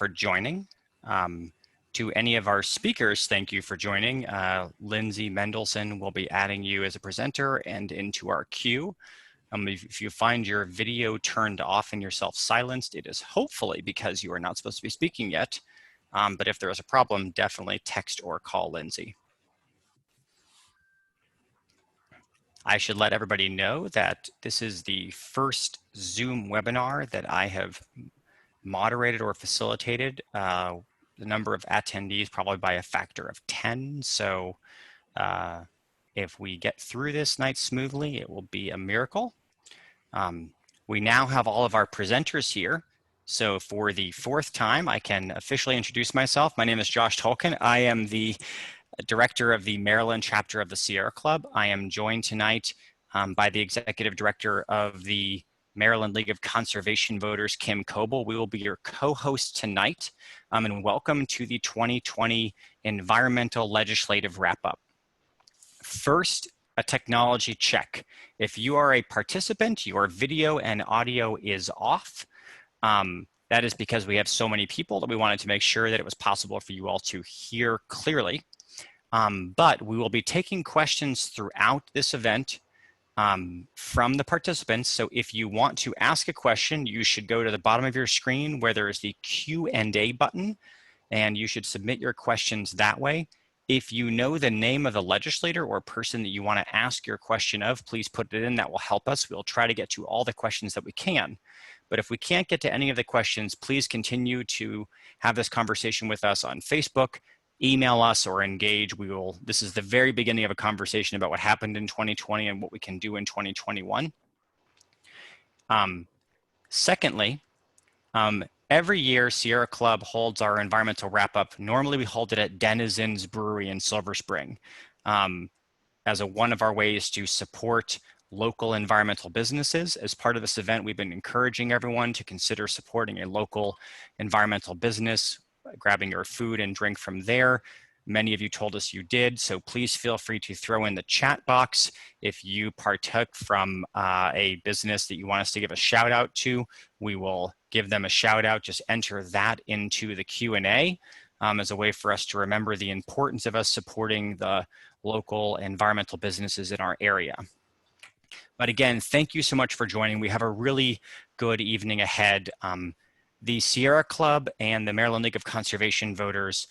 for joining. To any of our speakers, thank you for joining. Lindsay Mendelson will be adding you as a presenter and into our queue. If you find your video turned off and yourself silenced, it is hopefully because you are not supposed to be speaking yet. But if there is a problem, definitely text or call Lindsay. I should let everybody know that this is the first Zoom webinar that I have moderated or facilitated. The number of attendees probably by a factor of 10. So if we get through this night smoothly, it will be a miracle. We now have all of our presenters here. So for the fourth time, I can officially introduce myself. My name is Josh Tolkien. I am the director of the Maryland chapter of the Sierra Club. I am joined tonight by the executive director of the Maryland League of Conservation Voters, Kim Coble. We will be your co-host tonight, and welcome to the 2020 Environmental Legislative Wrap-Up. First, a technology check. If you are a participant, your video and audio is off. That is because we have so many people that we wanted to make sure that it was possible for you all to hear clearly. But we will be taking questions throughout this event from the participants. So if you want to ask a question, you should go to the bottom of your screen where there is the Q&A button, and you should submit your questions that way. If you know the name of the legislator or person that you want to ask your question of, please put it in. That will help us. We'll try to get to all the questions that we can. But if we can't get to any of the questions, please continue to have this conversation with us on Facebook, email us, or engage. This is the very beginning of a conversation about what happened in 2020 and what we can do in 2021. Secondly, every year Sierra Club holds our environmental wrap-up. Normally we hold it at Denizens Brewery in Silver Spring as one of our ways to support local environmental businesses. As part of this event, we've been encouraging everyone to consider supporting a local environmental business, grabbing your food and drink from there. Many of you told us you did, so please feel free to throw in the chat box if you partook from a business that you want us to give a shout out to. We will give them a shout out. Just enter that into the Q&A as a way for us to remember the importance of us supporting the local environmental businesses in our area. But again, thank you so much for joining. We have a really good evening ahead. The Sierra Club and the Maryland League of Conservation Voters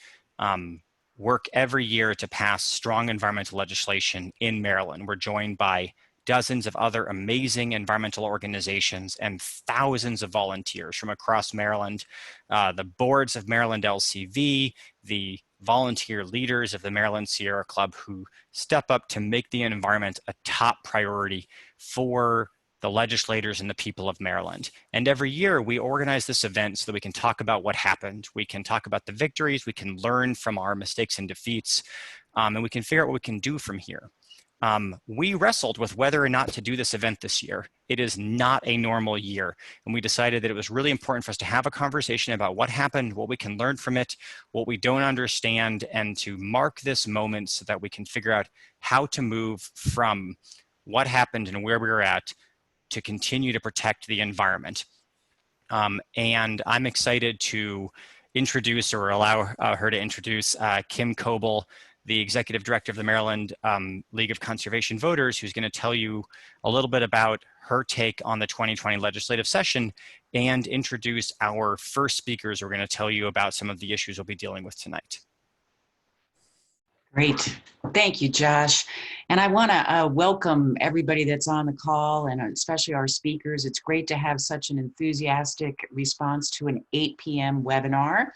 work every year to pass strong environmental legislation in Maryland. We're joined by dozens of other amazing environmental organizations and thousands of volunteers from across Maryland. The boards of Maryland LCV, the volunteer leaders of the Maryland Sierra Club who step up to make the environment a top priority for the legislators and the people of Maryland. And every year we organize this event so that we can talk about what happened. We can talk about the victories, we can learn from our mistakes and defeats, and we can figure out what we can do from here. We wrestled with whether or not to do this event this year. It is not a normal year. And we decided that it was really important for us to have a conversation about what happened, what we can learn from it, what we don't understand, and to mark this moment so that we can figure out how to move from what happened and where we were at to continue to protect the environment. And I'm excited to introduce or allow her to introduce Kim Coble, the executive director of the Maryland League of Conservation Voters, who's going to tell you a little bit about her take on the 2020 legislative session and introduce our first speakers who are going to tell you about some of the issues we'll be dealing with tonight. Great. Thank you, Josh. And I want to welcome everybody that's on the call and especially our speakers. It's great to have such an enthusiastic response to an 8 p.m. webinar.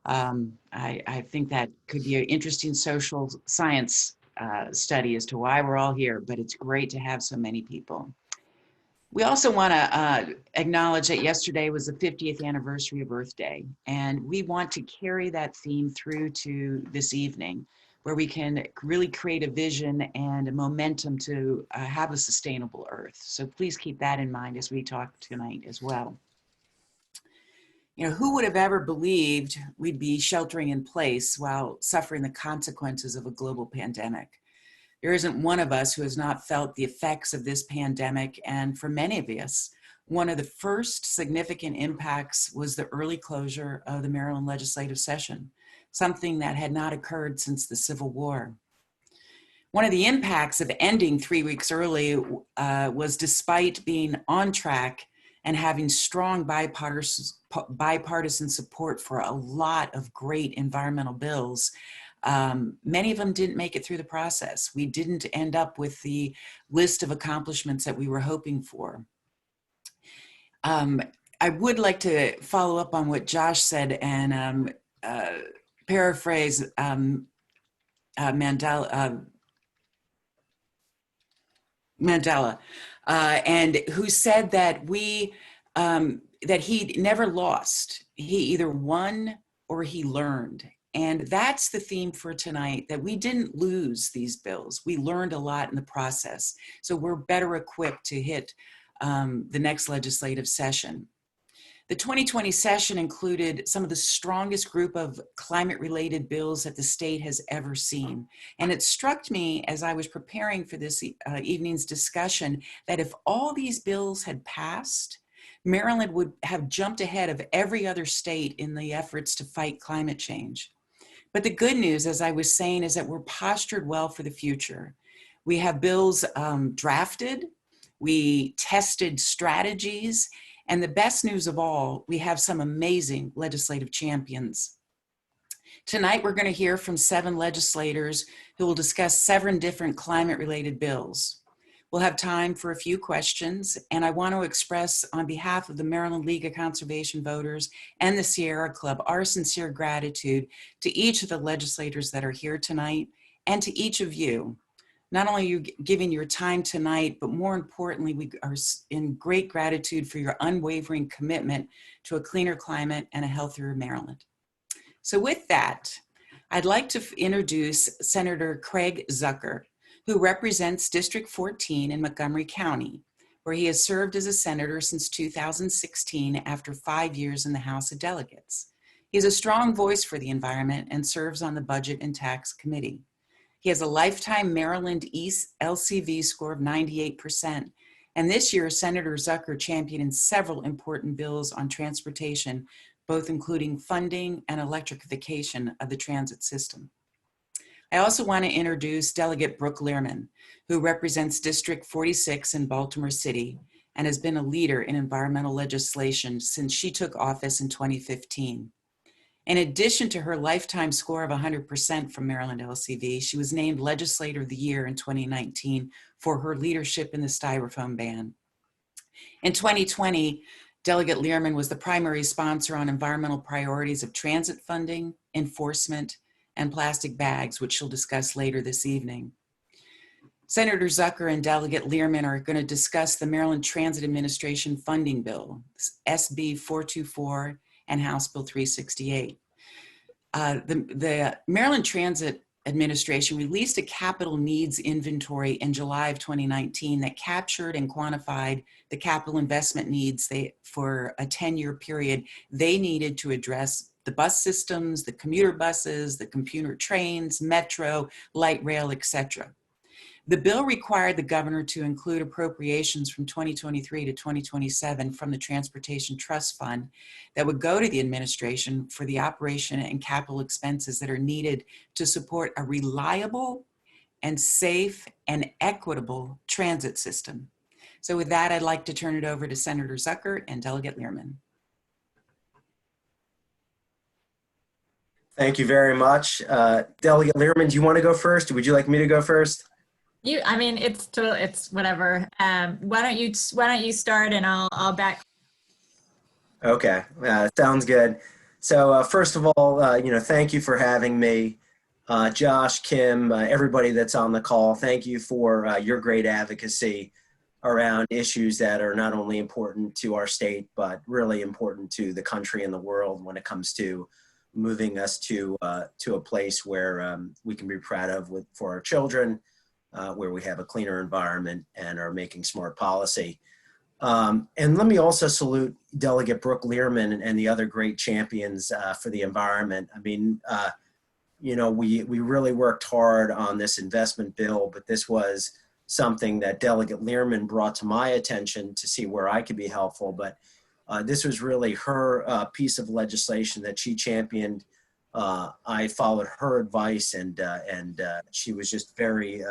I think that could be an interesting social science study as to why we're all here, but it's great to have so many people. We also want to acknowledge that yesterday was the 50th anniversary of Earth Day, and we want to carry that theme through to this evening, where we can really create a vision and a momentum to have a sustainable Earth. So please keep that in mind as we talk tonight as well. You know, who would have ever believed we'd be sheltering in place while suffering the consequences of a global pandemic? There isn't one of us who has not felt the effects of this pandemic, and for many of us, One of the first significant impacts was the early closure of the Maryland legislative session, something that had not occurred since the Civil War. One of the impacts of ending 3 weeks early was, despite being on track and having strong bipartisan support for a lot of great environmental bills, many of them didn't make it through the process. We didn't end up with the list of accomplishments that we were hoping for. I would like to follow up on what Josh said and paraphrase Mandela, and who said that that he never lost. He either won or he learned. And that's the theme for tonight, that we didn't lose these bills. We learned a lot in the process. So we're better equipped to hit the next legislative session. The 2020 session included some of the strongest group of climate-related bills that the state has ever seen. And it struck me as I was preparing for this evening's discussion that if all these bills had passed, Maryland would have jumped ahead of every other state in the efforts to fight climate change. But the good news, as I was saying, is that we're postured well for the future. We have bills drafted, we tested strategies, and the best news of all, we have some amazing legislative champions. Tonight, we're going to hear from 7 legislators who will discuss 7 different climate-related bills. We'll have time for a few questions, and I want to express on behalf of the Maryland League of Conservation Voters and the Sierra Club our sincere gratitude to each of the legislators that are here tonight and to each of you. Not only you giving your time tonight, but more importantly, we are in great gratitude for your unwavering commitment to a cleaner climate and a healthier Maryland. So with that, I'd like to introduce Senator Craig Zucker, who represents District 14 in Montgomery County, where he has served as a senator since 2016 after 5 years in the House of Delegates. He has a strong voice for the environment and serves on the Budget and Tax Committee. He has a lifetime Maryland East LCV score of 98%. And this year, Senator Zucker championed several important bills on transportation, both including funding and electrification of the transit system. I also want to introduce Delegate Brooke Lehrman, who represents District 46 in Baltimore City and has been a leader in environmental legislation since she took office in 2015. In addition to her lifetime score of 100% from Maryland LCV, she was named Legislator of the Year in 2019 for her leadership in the styrofoam ban. In 2020, Delegate Lehrman was the primary sponsor on environmental priorities of transit funding, enforcement, and plastic bags, which she'll discuss later this evening. Senator Zucker and Delegate Lehrman are going to discuss the Maryland Transit Administration Funding Bill, SB 424, and House Bill 368. The Maryland Transit Administration released a capital needs inventory in July of 2019 that captured and quantified the capital investment needs for a 10-year period they needed to address the bus systems, the commuter buses, the commuter trains, metro, light rail, etc. The bill required the governor to include appropriations from 2023 to 2027 from the Transportation Trust Fund that would go to the administration for the operation and capital expenses that are needed to support a reliable and safe and equitable transit system. So with that, I'd like to turn it over to Senator Zucker and Delegate Lehrman. Thank you very much. Delegate Lehrman, do you want to go first? Or would you like me to go first? I mean, it's whatever. Why don't you start and I'll back. Okay, sounds good. So first of all, thank you for having me. Josh, Kim, everybody that's on the call, thank you for your great advocacy around issues that are not only important to our state, but really important to the country and the world when it comes to moving us to a place where we can be proud of for our children, where we have a cleaner environment and are making smart policy. And let me also salute Delegate Brooke Lehrman and the other great champions for the environment. I mean, we really worked hard on this investment bill, but this was something that Delegate Lehrman brought to my attention to see where I could be helpful. But this was really her piece of legislation that she championed. I followed her advice, and she was just very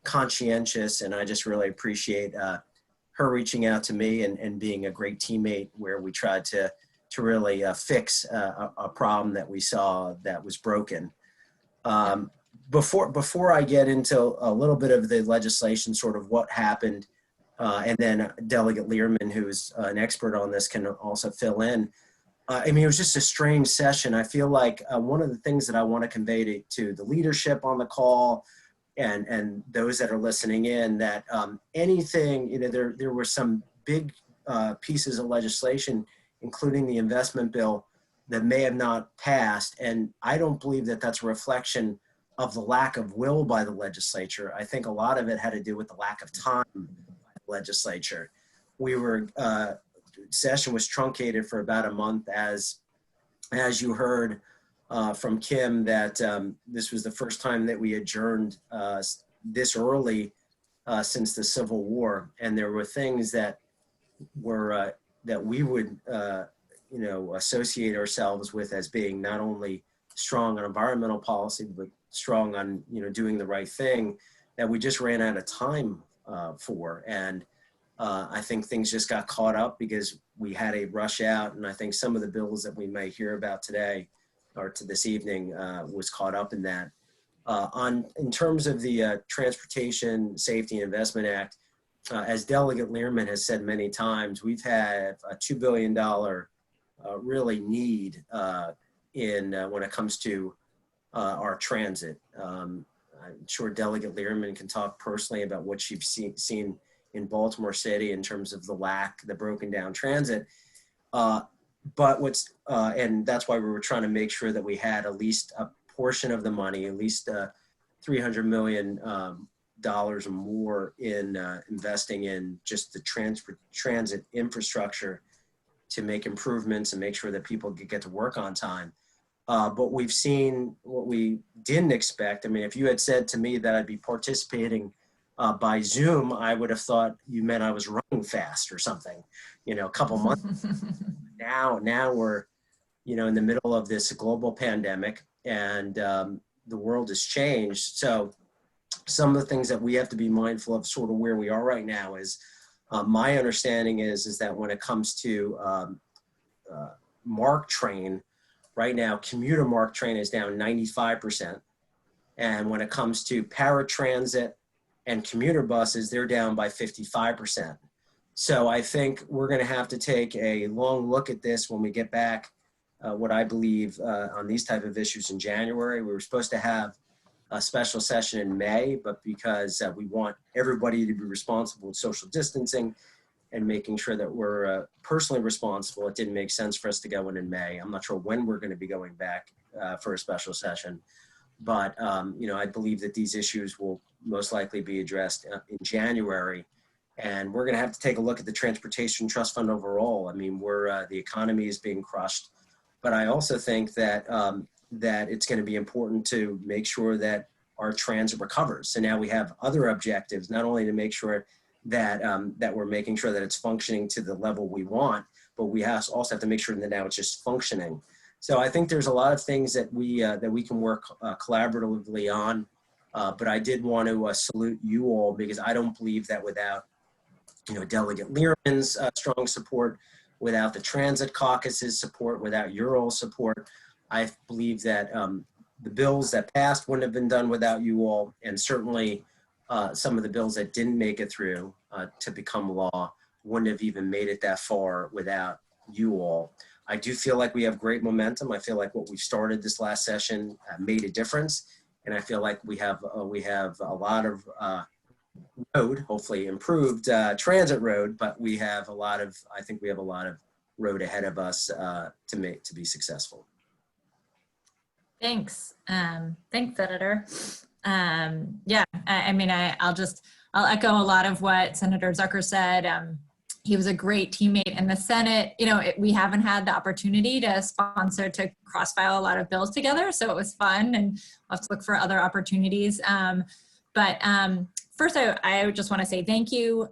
conscientious, and I just really appreciate her reaching out to me and being a great teammate, where we tried to really fix a problem that we saw that was broken. Before I get into a little bit of the legislation, sort of what happened, and then Delegate Lehrman, who's an expert on this, can also fill in. I mean, it was just a strange session. I feel like one of the things that I want to convey to the leadership on the call and those that are listening in, that anything, you know, there were some big pieces of legislation, including the investment bill, that may have not passed. And I don't believe that that's a reflection of the lack of will by the legislature. I think a lot of it had to do with the lack of time by the legislature. Session was truncated for about a month, as you heard from Kim, that this was the first time that we adjourned this early since the Civil War. And there were things that were that we would associate ourselves with as being not only strong on environmental policy, but strong on doing the right thing, that we just ran out of time for. And I think things just got caught up because we had a rush out. And I think some of the bills that we may hear about today or to this evening was caught up in that. In terms of the Transportation Safety and Investment Act, as Delegate Lehrman has said many times, we've had a $2 billion really need when it comes to our transit. I'm sure Delegate Lehrman can talk personally about what she's seen in Baltimore City in terms of the broken down transit. And that's why we were trying to make sure that we had at least a portion of the money, at least $300 million or more in investing in just the transit infrastructure to make improvements and make sure that people get to work on time. But we've seen what we didn't expect. I mean, if you had said to me that I'd be participating by Zoom, I would have thought you meant I was running fast or something, a couple months. Now we're, in the middle of this global pandemic, and the world has changed. So some of the things that we have to be mindful of, sort of where we are right now, is my understanding is that when it comes to MARC train, right now, commuter MARC train is down 95%. And when it comes to paratransit and commuter buses, they're down by 55%. So I think we're going to have to take a long look at this when we get back, what I believe on these type of issues in January. We were supposed to have a special session in May, but because we want everybody to be responsible with social distancing and making sure that we're personally responsible, it didn't make sense for us to go in May. I'm not sure when we're going to be going back for a special session, but I believe that these issues will most likely be addressed in January. And we're going to have to take a look at the Transportation Trust Fund overall. I mean, the economy is being crushed, but I also think that that it's going to be important to make sure that our transit recovers. So now we have other objectives, not only to make sure that that we're making sure that it's functioning to the level we want, but we also have to make sure that now it's just functioning. So I think there's a lot of things that we can work collaboratively on. But I did want to salute you all, because I don't believe that without Delegate Lehrman's strong support, without the Transit Caucus's support, without your all support, I believe that the bills that passed wouldn't have been done without you all, and certainly some of the bills that didn't make it through to become law wouldn't have even made it that far without you all. I do feel like we have great momentum. I feel like what we started this last session made a difference, and I feel like we have a lot of road, hopefully improved transit road, but I think we have a lot of road ahead of us to be successful. Thanks. Thanks, Senator. Yeah, I'll echo a lot of what Senator Zucker said. He was a great teammate in the Senate. We haven't had the opportunity to cross-file a lot of bills together, so it was fun, and we'll have to look for other opportunities. But first, I just want to say thank you.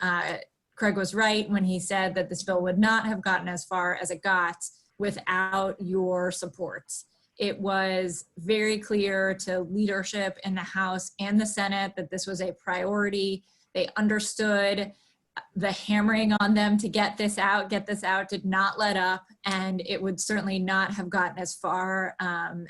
Craig was right when he said that this bill would not have gotten as far as it got without your support. It was very clear to leadership in the House and the Senate that this was a priority. They understood the hammering on them to get this out, did not let up, and it would certainly not have gotten as far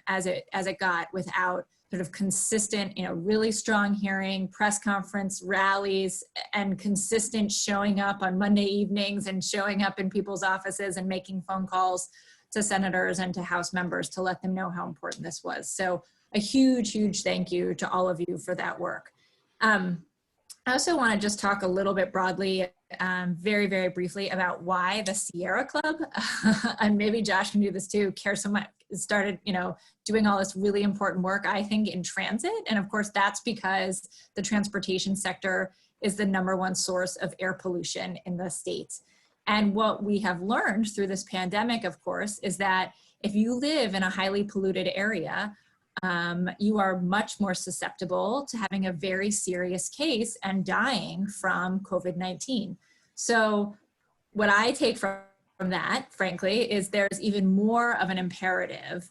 as it got without sort of consistent, really strong hearing, press conference, rallies, and consistent showing up on Monday evenings and showing up in people's offices and making phone calls to senators and to House members to let them know how important this was. So a huge, huge thank you to all of you for that work. I also want to just talk a little bit broadly, very, very briefly about why the Sierra Club, and maybe Josh can do this too, cares so much, started, doing all this really important work, I think, in transit. And of course, that's because the transportation sector is the #1 source of air pollution in the state. And what we have learned through this pandemic, of course, is that if you live in a highly polluted area, you are much more susceptible to having a very serious case and dying from COVID-19. So what I take from that, frankly, is there's even more of an imperative,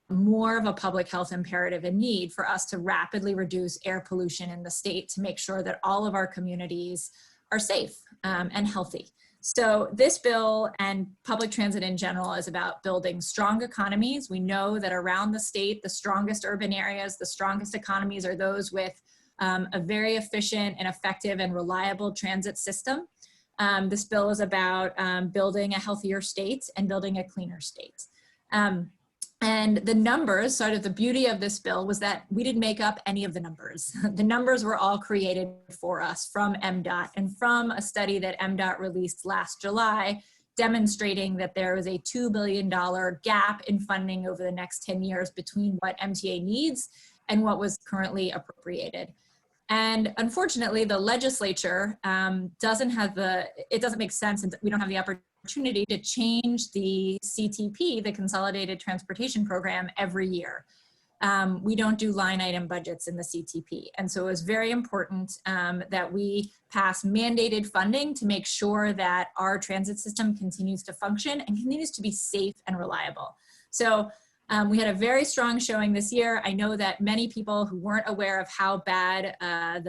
more of a public health imperative and need for us to rapidly reduce air pollution in the state to make sure that all of our communities are safe and healthy. So this bill and public transit in general is about building strong economies. We know that around the state, the strongest urban areas, the strongest economies are those with a very efficient and effective and reliable transit system. This bill is about building a healthier state and building a cleaner state. And the numbers, sort of the beauty of this bill was that we didn't make up any of the numbers. The numbers were all created for us from MDOT and from a study that MDOT released last July, demonstrating that there was a $2 billion gap in funding over the next 10 years between what MTA needs and what was currently appropriated. And unfortunately, the legislature it doesn't make sense, and we don't have the opportunity to change the CTP, the Consolidated Transportation Program, every year. We don't do line item budgets in the CTP. And so it was very important that we pass mandated funding to make sure that our transit system continues to function and continues to be safe and reliable. So we had a very strong showing this year. I know that many people who weren't aware of how bad and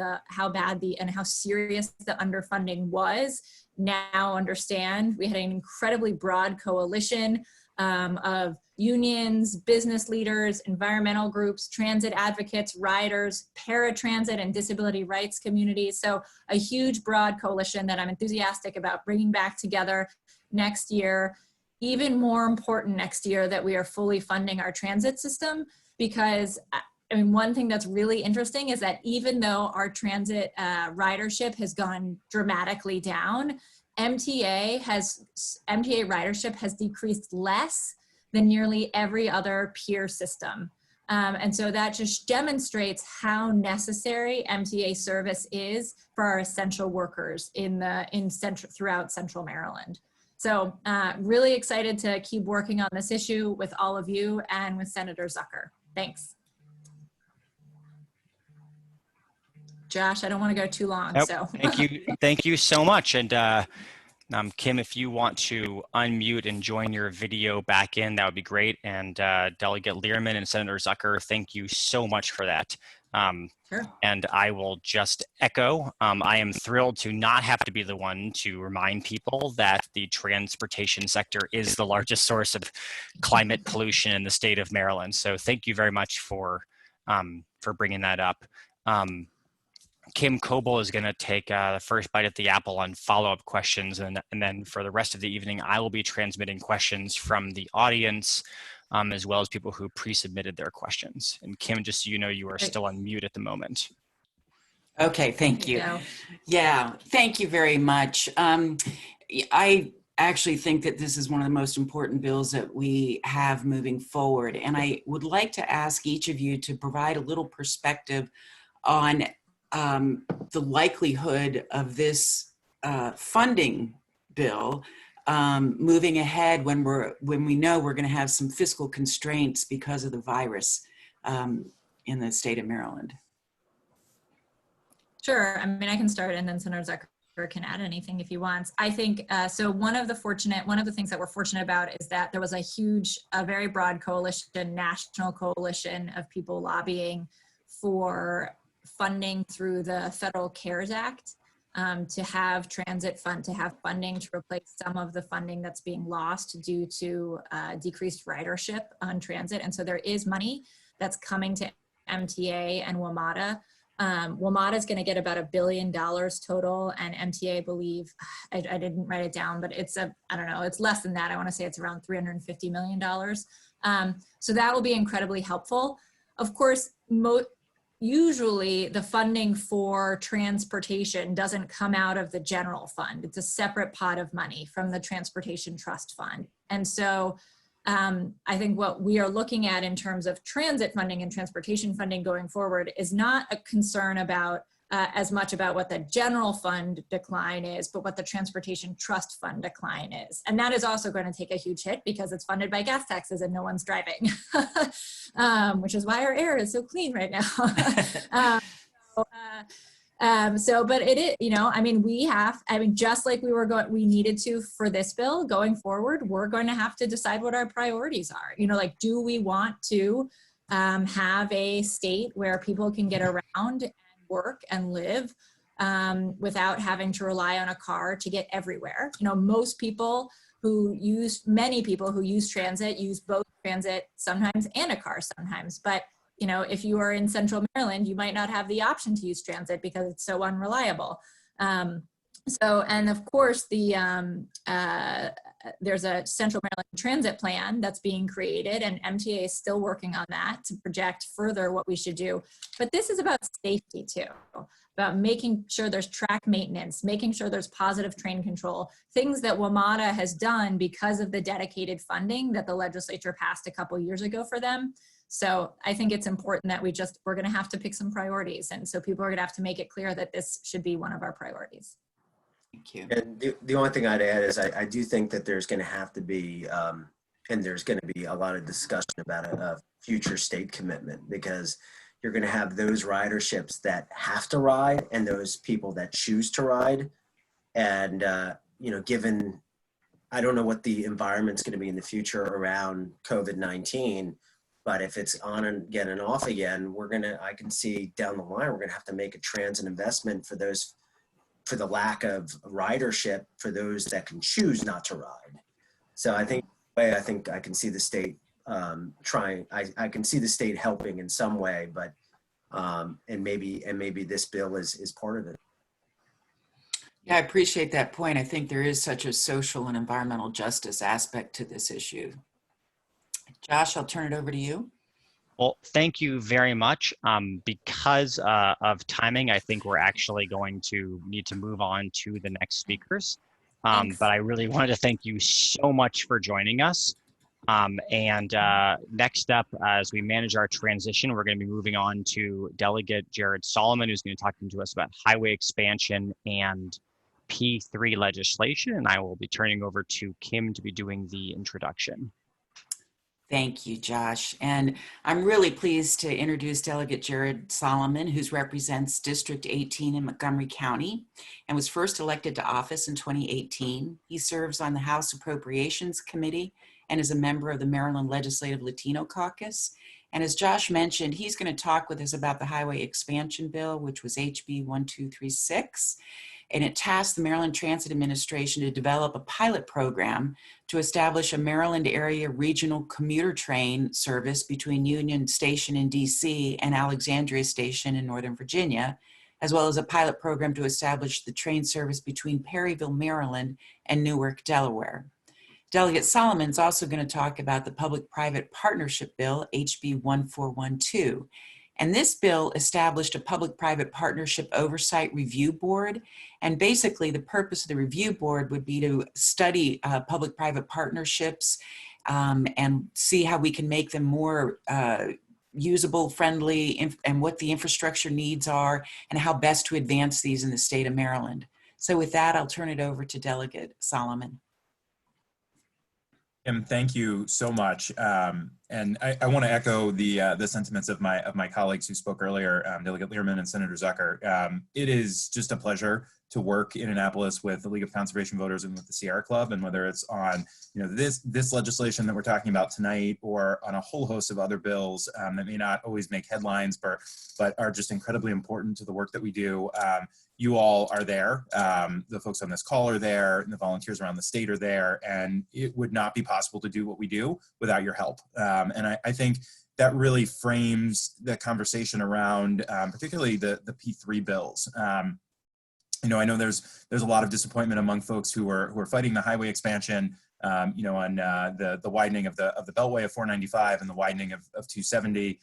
how serious the underfunding was now understand. We had an incredibly broad coalition of unions, business leaders, environmental groups, transit advocates, riders, paratransit and disability rights communities. So a huge, broad coalition that I'm enthusiastic about bringing back together next year. Even more important next year that we are fully funding our transit system, because one thing that's really interesting is that even though our transit ridership has gone dramatically down, MTA ridership has decreased less than nearly every other peer system. And so that just demonstrates how necessary MTA service is for our essential workers throughout Central Maryland. So really excited to keep working on this issue with all of you and with Senator Zucker. Thanks. Josh, I don't want to go too long. Nope. So Thank you so much. And Kim, if you want to unmute and join your video back in, that would be great. And Delegate Lehrman and Senator Zucker, thank you so much for that. Sure. And I will just echo, I am thrilled to not have to be the one to remind people that the transportation sector is the largest source of climate pollution in the state of Maryland. So thank you very much for bringing that up. Kim Coble is going to take the first bite at the apple on follow-up questions, and then for the rest of the evening, I will be transmitting questions from the audience, as well as people who pre-submitted their questions. And Kim, just so you know, you are still on mute at the moment. Okay, thank you. Yeah, thank you very much. I actually think that this is one of the most important bills that we have moving forward. And I would like to ask each of you to provide a little perspective on the likelihood of this funding bill moving ahead when we know we're going to have some fiscal constraints because of the virus in the state of Maryland. Sure. I mean, I can start and then Senator Zucker can add anything if he wants. I think, so one of the things that we're fortunate about is that there was a very broad coalition, national coalition of people lobbying for funding through the Federal CARES Act, to have funding to replace some of the funding that's being lost due to decreased ridership on transit. And so there is money that's coming to MTA and WMATA. WMATA is going to get about $1 billion total, and MTA, I believe, I didn't write it down, but it's I don't know, it's less than that. I want to say it's around $350 million. So that will be incredibly helpful. Of course, usually the funding for transportation doesn't come out of the general fund. It's a separate pot of money from the Transportation Trust Fund. And so I think what we are looking at in terms of transit funding and transportation funding going forward is not a concern about as much about what the general fund decline is, but what the Transportation Trust Fund decline is. And that is also going to take a huge hit because it's funded by gas taxes and no one's driving, which is why our air is so clean right now. But it is, I mean, just like we needed to for this bill going forward, we're going to have to decide what our priorities are. Like, do we want to have a state where people can get around and work and live without having to rely on a car to get everywhere? Many people who use transit use both transit sometimes and a car sometimes, but if you are in Central Maryland, you might not have the option to use transit because it's so unreliable. And of course, there's a Central Maryland transit plan that's being created, and MTA is still working on that to project further what we should do. But this is about safety too, about making sure there's track maintenance, making sure there's positive train control, things that WMATA has done because of the dedicated funding that the legislature passed a couple years ago for them. So I think it's important that we're going to have to pick some priorities. And so people are going to have to make it clear that this should be one of our priorities. Thank you. And the only thing I'd add is I do think that there's going to have to be, and there's going to be a lot of discussion about a future state commitment, because you're going to have those riderships that have to ride and those people that choose to ride. And, given, I don't know what the environment's going to be in the future around COVID-19, but if it's on and again and off again, I can see down the line, we're going to have to make a transit investment for the lack of ridership for those that can choose not to ride. So I think I can see the state trying, I can see the state helping in some way, but, and maybe this bill is part of it. Yeah, I appreciate that point. I think there is such a social and environmental justice aspect to this issue. Josh, I'll turn it over to you. Well, thank you very much. Because of timing, I think we're actually going to need to move on to the next speakers. But I really wanted to thank you so much for joining us. Next up, as we manage our transition, we're going to be moving on to Delegate Jared Solomon, who's going to be talking to us about highway expansion and P3 legislation. And I will be turning over to Kim to be doing the introduction. Thank you, Josh. And I'm really pleased to introduce Delegate Jared Solomon, who represents District 18 in Montgomery County and was first elected to office in 2018. He serves on the House Appropriations Committee and is a member of the Maryland Legislative Latino Caucus. And as Josh mentioned, he's going to talk with us about the Highway Expansion Bill, which was HB 1236. And it tasked the Maryland Transit Administration to develop a pilot program to establish a Maryland area regional commuter train service between Union Station in DC and Alexandria Station in Northern Virginia, as well as a pilot program to establish the train service between Perryville, Maryland and Newark, Delaware. Delegate Solomon is also going to talk about the Public-Private Partnership Bill, HB 1412. And this bill established a public-private partnership oversight review board. And basically the purpose of the review board would be to study public-private partnerships and see how we can make them more usable, friendly, and what the infrastructure needs are and how best to advance these in the state of Maryland. So with that, I'll turn it over to Delegate Solomon. Kim, thank you so much. And I want to echo the sentiments of my colleagues who spoke earlier, Delegate Lehrman and Senator Zucker. It is just a pleasure to work in Annapolis with the League of Conservation Voters and with the Sierra Club, and whether it's on this legislation that we're talking about tonight, or on a whole host of other bills that may not always make headlines, but are just incredibly important to the work that we do. You all are there. The folks on this call are there, and the volunteers around the state are there, and it would not be possible to do what we do without your help. And I think that really frames the conversation around particularly the P3 bills. I know there's a lot of disappointment among folks who are fighting the highway expansion, on the widening of the Beltway of 495 and the widening of 270.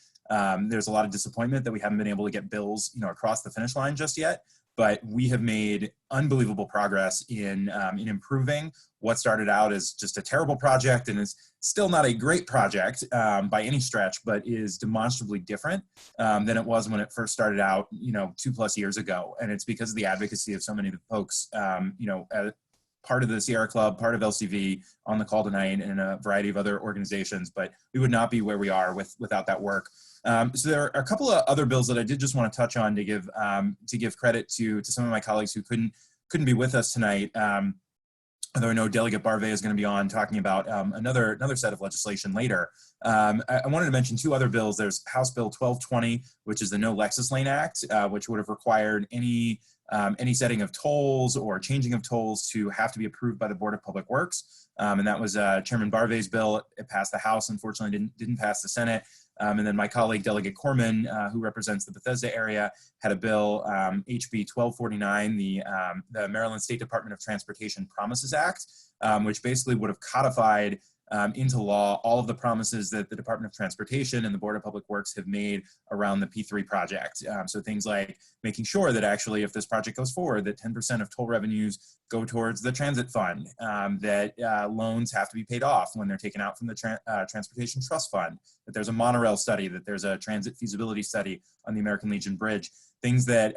There's a lot of disappointment that we haven't been able to get bills, across the finish line just yet. But we have made unbelievable progress in improving what started out as just a terrible project and is still not a great project by any stretch, but is demonstrably different than it was when it first started out, 2+ years ago. And it's because of the advocacy of so many of the folks, part of the Sierra Club, part of LCV on the call tonight, and a variety of other organizations. But we would not be where we are without that work. So there are a couple of other bills that I did just want to touch on to give credit to some of my colleagues who couldn't be with us tonight. Although I know Delegate Barve is going to be on talking about another set of legislation later. I wanted to mention two other bills. There's House Bill 1220, which is the No Lexus Lane Act, which would have required any setting of tolls or changing of tolls to have to be approved by the Board of Public Works. And that was Chairman Barve's bill. It passed the House, unfortunately didn't pass the Senate. And then my colleague, Delegate Corman, who represents the Bethesda area, had a bill, HB 1249, the Maryland State Department of Transportation Promises Act, which basically would have codified into law all of the promises that the Department of Transportation and the Board of Public Works have made around the P3 project. So things like making sure that actually, if this project goes forward, that 10% of toll revenues go towards the transit fund, that loans have to be paid off when they're taken out from the Transportation Trust Fund, that there's a monorail study, that there's a transit feasibility study on the American Legion Bridge. Things that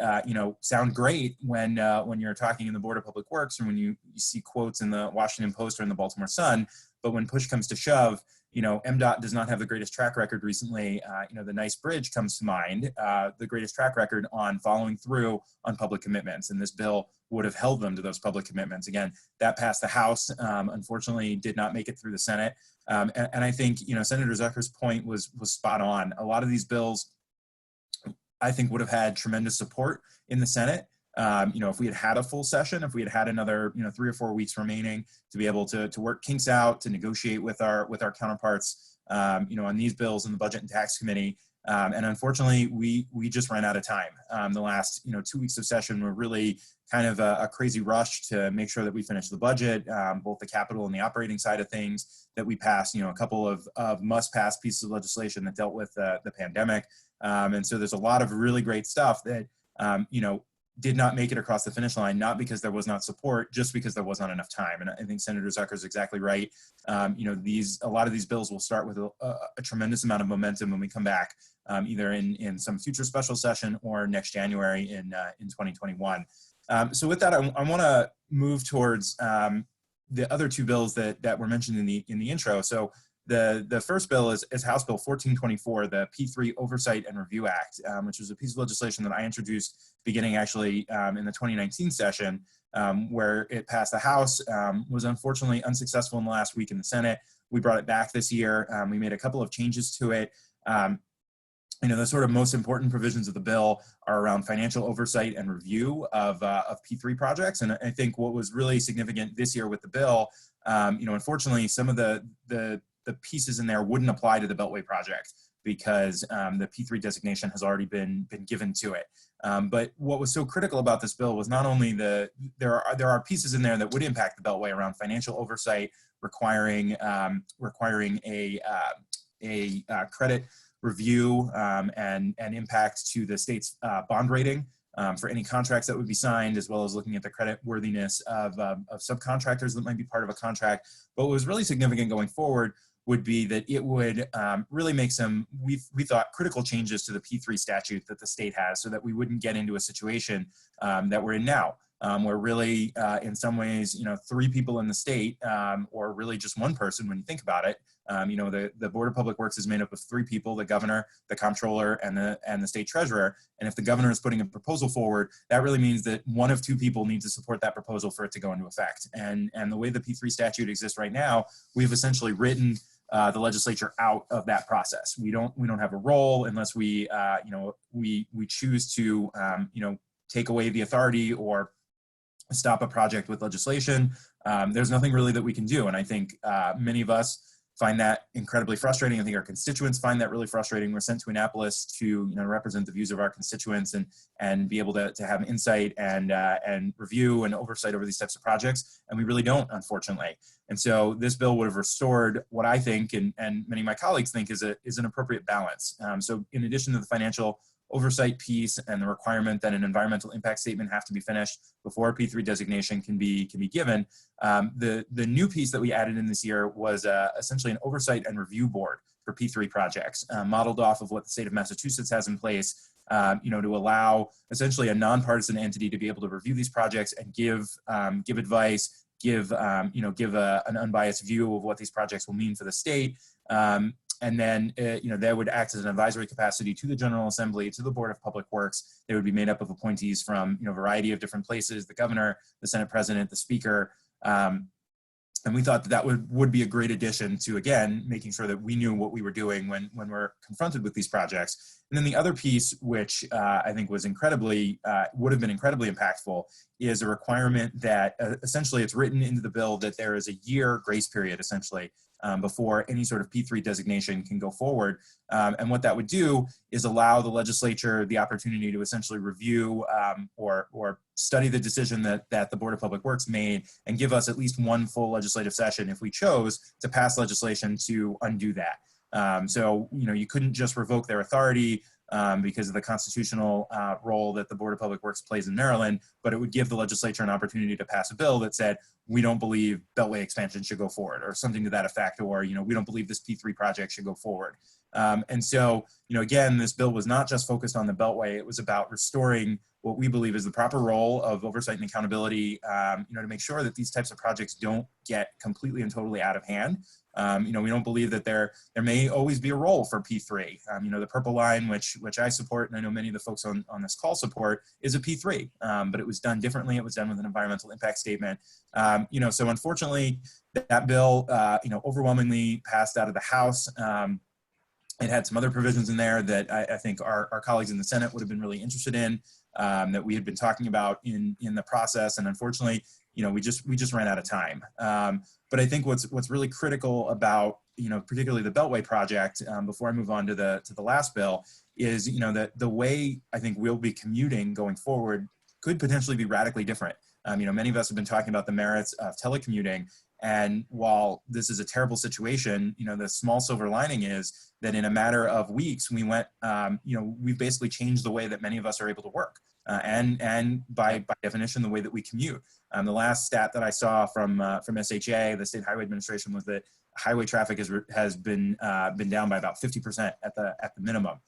sound great when you're talking in the Board of Public Works, or when you see quotes in the Washington Post or in the Baltimore Sun. But when push comes to shove, MDOT does not have the greatest track record recently. The Nice Bridge comes to mind, the greatest track record on following through on public commitments. And this bill would have held them to those public commitments. Again, that passed the House, unfortunately did not make it through the Senate. And I think, Senator Zucker's point was spot on. A lot of these bills, I think, would have had tremendous support in the Senate. If we had had a full session, if we had had another, 3 or 4 weeks remaining to be able to work kinks out, to negotiate with our counterparts, on these bills in the Budget and Tax Committee. And unfortunately, we just ran out of time. The last, 2 weeks of session were really kind of a crazy rush to make sure that we finished the budget, both the capital and the operating side of things, that we passed, a couple of must-pass pieces of legislation that dealt with the pandemic. And so there's a lot of really great stuff that, did not make it across the finish line, not because there was not support, just because there was not enough time. And I think Senator Zucker is exactly right. A lot of these bills will start with a tremendous amount of momentum when we come back, either in some future special session or next January in 2021. So with that, I want to move towards the other two bills that were mentioned in the intro. So the first bill is House Bill 1424, the P3 Oversight and Review Act, which was a piece of legislation that I introduced beginning actually in the 2019 session, where it passed the House, was unfortunately unsuccessful in the last week in the Senate. We brought it back this year. We made a couple of changes to it. The sort of most important provisions of the bill are around financial oversight and review of P3 projects. And I think what was really significant this year with the bill, unfortunately, some of the pieces in there wouldn't apply to the Beltway project because the P3 designation has already been given to it. But what was so critical about this bill was not only there are pieces in there that would impact the Beltway around financial oversight, requiring a credit review and impact to the state's bond rating for any contracts that would be signed, as well as looking at the credit worthiness of subcontractors that might be part of a contract. But what was really significant going forward would be that it would really make some, we thought, critical changes to the P3 statute that the state has, so that we wouldn't get into a situation that we're in now, where really, in some ways, you know, 3 people in the state, or really just 1 person when you think about it. You know, the Board of Public Works is made up of 3 people: the governor, the comptroller, and the state treasurer. And if the governor is putting a proposal forward, that really means that 1 of 2 people need to support that proposal for it to go into effect. And the way the P3 statute exists right now, we've essentially written the legislature out of that process. We don't have a role unless we you know, we choose to you know, take away the authority or stop a project with legislation. There's nothing really that we can do. And I think many of us find that incredibly frustrating. I think our constituents find that really frustrating. We're sent to Annapolis to, you know, represent the views of our constituents and be able to have insight and review and oversight over these types of projects. And we really don't, unfortunately. And so this bill would have restored what I think, and many of my colleagues think, is an appropriate balance. So in addition to the financial oversight piece and the requirement that an environmental impact statement have to be finished before a P3 designation can be given, the new piece that we added in this year was essentially an oversight and review board for P3 projects, modeled off of what the state of Massachusetts has in place, you know, to allow essentially a nonpartisan entity to be able to review these projects and give advice, give an unbiased view of what these projects will mean for the state. And then, you know, they would act as an advisory capacity to the General Assembly, to the Board of Public Works. They would be made up of appointees from, you know, a variety of different places: the governor, the Senate president, the speaker. And we thought that would be a great addition to, again, making sure that we knew what we were doing when we're confronted with these projects. And then the other piece, which I think was would have been incredibly impactful, is a requirement that essentially it's written into the bill that there is a year grace period, essentially, before any sort of P3 designation can go forward. And what that would do is allow the legislature the opportunity to essentially review or study the decision that the Board of Public Works made and give us at least 1 full legislative session, if we chose, to pass legislation to undo that. So, you know, you couldn't just revoke their authority because of the constitutional role that the Board of Public Works plays in Maryland, but it would give the legislature an opportunity to pass a bill that said, we don't believe Beltway expansion should go forward, or something to that effect, or, you know, we don't believe this P3 project should go forward. And so, you know, again, this bill was not just focused on the Beltway. It was about restoring what we believe is the proper role of oversight and accountability, you know, to make sure that these types of projects don't get completely and totally out of hand. You know, we don't believe that there may always be a role for P3. You know, the Purple Line, which I support, and I know many of the folks on this call support, is a P3, but it was done differently. It was done with an environmental impact statement. You know, so unfortunately, that bill, you know, overwhelmingly passed out of the House. It had some other provisions in there that I think our colleagues in the Senate would have been really interested in, that we had been talking about in the process, and unfortunately, you know, we just ran out of time. But I think what's really critical about, you know, particularly the Beltway project, before I move on to the last bill, is, you know, that the way I think we'll be commuting going forward could potentially be radically different. You know, many of us have been talking about the merits of telecommuting, and while this is a terrible situation, you know, the small silver lining is that in a matter of weeks, we went, you know, we've basically changed the way that many of us are able to work. And by definition, the way that we commute. The last stat that I saw from SHA, the State Highway Administration, was that highway traffic has been down by about 50% at the minimum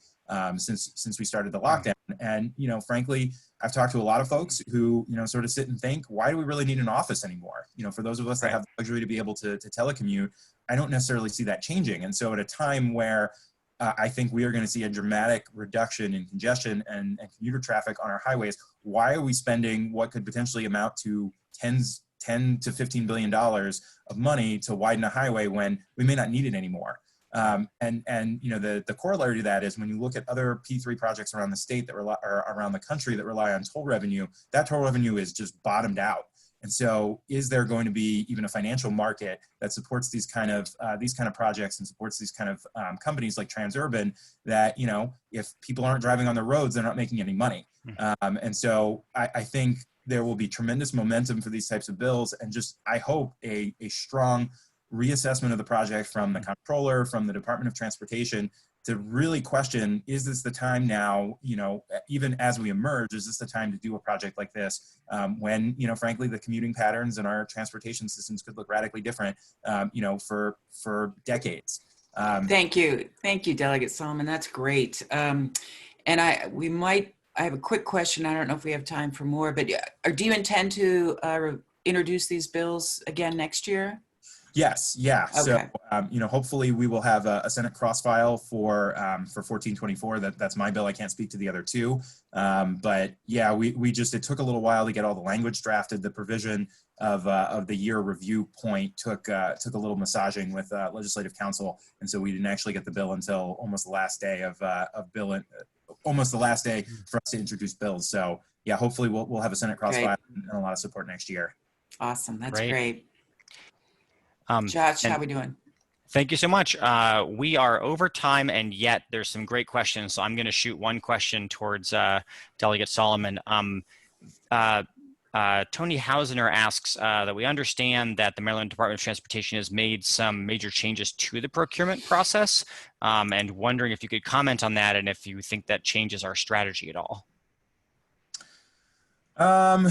since we started the lockdown. And, you know, frankly, I've talked to a lot of folks who, you know, sort of sit and think, why do we really need an office anymore? You know, for those of us that have the luxury to be able to telecommute, I don't necessarily see that changing. And so at a time where I think we are going to see a dramatic reduction in congestion and commuter traffic on our highways, why are we spending what could potentially amount to $10 to $15 billion of money to widen a highway when we may not need it anymore? And you know, the corollary to that is when you look at other P3 projects around the state that rely, or around the country that rely on toll revenue, that toll revenue is just bottomed out. And so is there going to be even a financial market that supports these kind of projects and supports these kind of companies like Transurban that, you know, if people aren't driving on the roads, they're not making any money. And so I think there will be tremendous momentum for these types of bills, and just, I hope, a strong reassessment of the project from the comptroller, from the Department of Transportation, to really question, is this the time now, you know, even as we emerge, is this the time to do a project like this when, you know, frankly, the commuting patterns in our transportation systems could look radically different, you know, for decades. Thank you, Delegate Solomon. That's great. And we might I have a quick question. I don't know if we have time for more, but do you intend to introduce these bills again next year? Yes, yeah. Okay. So, hopefully we will have a Senate cross-file for 1424. That's my bill. I can't speak to the other two. But yeah, it took a little while to get all the language drafted. The provision of the year review point took a little massaging with legislative counsel. And so we didn't actually get the bill until almost the last day almost the last day for us to introduce bills. So yeah, hopefully we'll have a Senate cross-file and a lot of support next year. Awesome. That's great. Josh, And how we doing? thank you so much. We are over time, and yet there's some great questions. So I'm going to shoot one question towards Delegate Solomon. Tony Hausener asks that we understand that the Maryland Department of Transportation has made some major changes to the procurement process, and wondering if you could comment on that and if you think that changes our strategy at all. I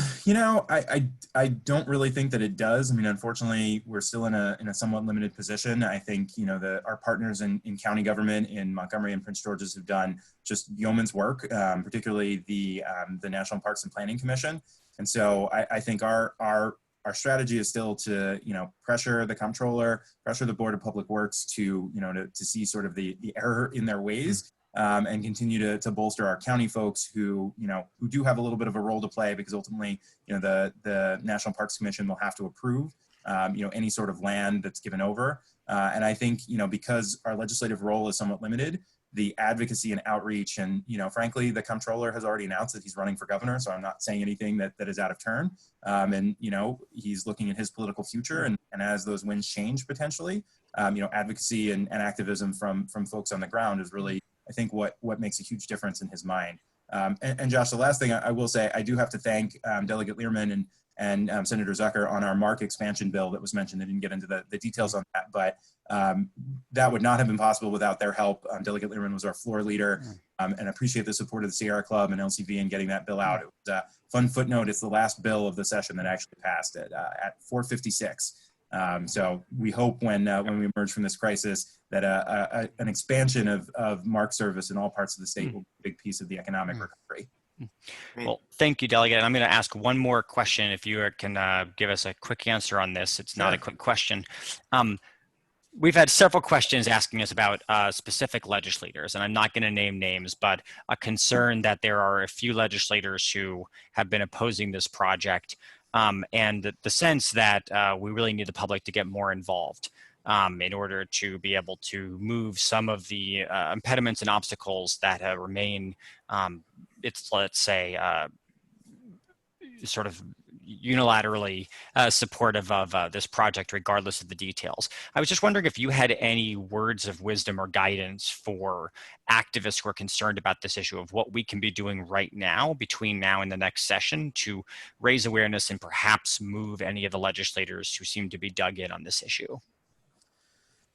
don't really think that it does. I mean, unfortunately, we're still in a somewhat limited position. I think, our partners in county government in Montgomery and Prince George's have done just yeoman's work, particularly the National Parks and Planning Commission. And so I think our strategy is still to, pressure the comptroller, pressure the Board of Public Works to see sort of the error in their ways. And continue to bolster our county folks who do have a little bit of a role to play, because ultimately, the National Parks Commission will have to approve, any sort of land that's given over. And I think, because our legislative role is somewhat limited, the advocacy and outreach, and, frankly, the comptroller has already announced that he's running for governor. So I'm not saying anything that is out of turn. And, he's looking at his political future, and as those winds change potentially, advocacy and activism from folks on the ground is really, I think, what makes a huge difference in his mind. And Josh, the last thing I will say, I do have to thank Delegate Lehrman and Senator Zucker on our MARC expansion bill that was mentioned. I didn't get into the details on that, but that would not have been possible without their help. Delegate Lehrman was our floor leader, and appreciate the support of the Sierra Club and LCV in getting that bill out. It was a fun footnote. It's the last bill of the session that actually passed at 456. So we hope when we emerge from this crisis that an expansion of MARC service in all parts of the state will be a big piece of the economic recovery. Well, thank you, Delegate. And I'm going to ask one more question. If you can give us a quick answer on this. It's not a quick question. We've had several questions asking us about specific legislators, and I'm not going to name names, but a concern that there are a few legislators who have been opposing this project. And the sense that we really need the public to get more involved in order to be able to move some of the impediments and obstacles that remain, let's say, sort of unilaterally supportive of this project, regardless of the details. I was just wondering if you had any words of wisdom or guidance for activists who are concerned about this issue, of what we can be doing right now, between now and the next session, to raise awareness and perhaps move any of the legislators who seem to be dug in on this issue.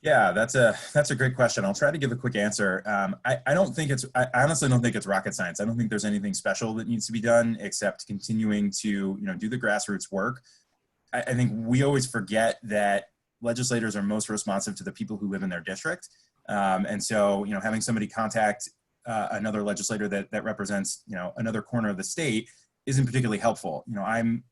Yeah, that's a great question. I'll try to give a quick answer. I honestly don't think it's rocket science. I don't think there's anything special that needs to be done except continuing to, do the grassroots work. I think we always forget that legislators are most responsive to the people who live in their district. And so, having somebody contact another legislator that represents, another corner of the state isn't particularly helpful. I'm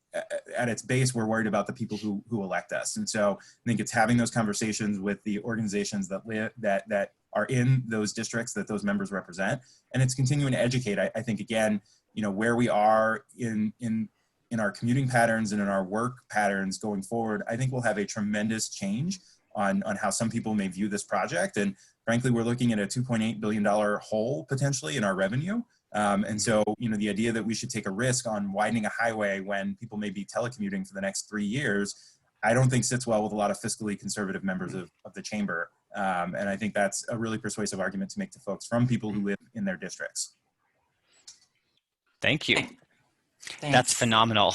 at its base, we're worried about the people who elect us. And so I think it's having those conversations with the organizations that are in those districts that those members represent. And it's continuing to educate. I think, again, where we are in our commuting patterns and in our work patterns going forward, I think we'll have a tremendous change on how some people may view this project. And frankly, we're looking at a $2.8 billion hole potentially in our revenue. And so, the idea that we should take a risk on widening a highway when people may be telecommuting for the next 3 years, I don't think sits well with a lot of fiscally conservative members of the chamber. And I think that's a really persuasive argument to make to folks from people who live in their districts. Thank you. Thanks. That's phenomenal.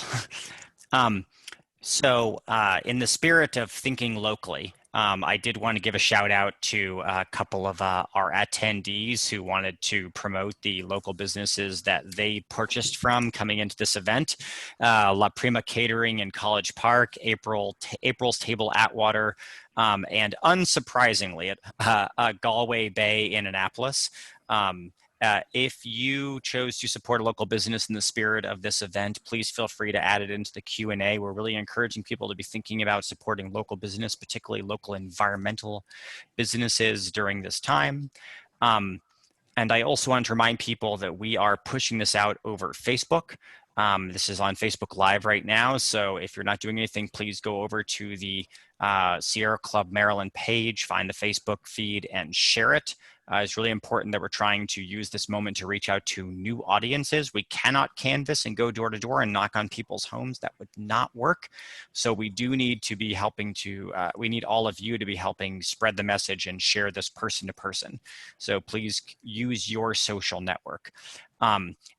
So in the spirit of thinking locally, I did want to give a shout out to a couple of our attendees who wanted to promote the local businesses that they purchased from coming into this event. La Prima Catering in College Park, April's Table Atwater, and unsurprisingly at Galway Bay in Annapolis. If you chose to support a local business in the spirit of this event, please feel free to add it into the Q&A. We're really encouraging people to be thinking about supporting local business, particularly local environmental businesses during this time. And I also want to remind people that we are pushing this out over Facebook. This is on Facebook Live right now, so if you're not doing anything, please go over to the Sierra Club Maryland page, find the Facebook feed, and share it. It's really important that we're trying to use this moment to reach out to new audiences. We cannot canvass and go door to door and knock on people's homes. That would not work. So we do need to be helping to, we need all of you to be helping spread the message and share this person to person. So please use your social network.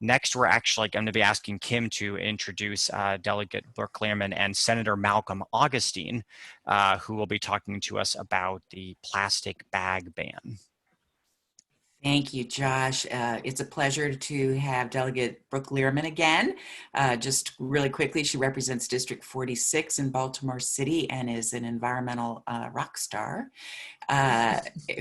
Next, we're actually going to be asking Kim to introduce Delegate Brooke Lehrman and Senator Malcolm Augustine, who will be talking to us about the plastic bag ban. Thank you, Josh. It's a pleasure to have Delegate Brooke Lehrman again. Just really quickly, she represents District 46 in Baltimore City and is an environmental rock star, who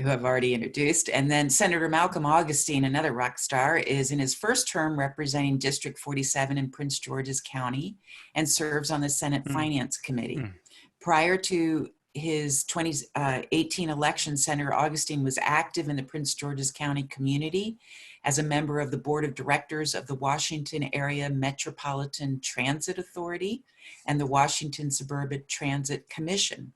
I've already introduced. And then Senator Malcolm Augustine, another rock star, is in his first term representing District 47 in Prince George's County and serves on the Senate Finance Committee. Prior to his 2018 election, Senator Augustine was active in the Prince George's County community as a member of the board of directors of the Washington Area Metropolitan Transit Authority and the Washington Suburban Transit Commission.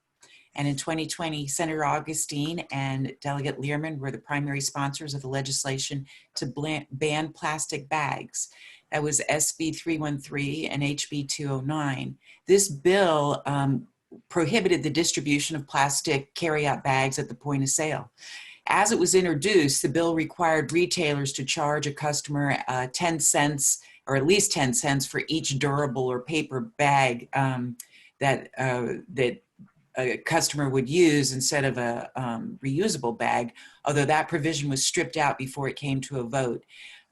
And in 2020, Senator Augustine and Delegate Lehrman were the primary sponsors of the legislation to ban plastic bags. That was SB 313 and HB 209. This bill prohibited the distribution of plastic carryout bags at the point of sale. As it was introduced, the bill required retailers to charge a customer 10 cents or at least 10 cents for each durable or paper bag that a customer would use instead of a reusable bag, although that provision was stripped out before it came to a vote.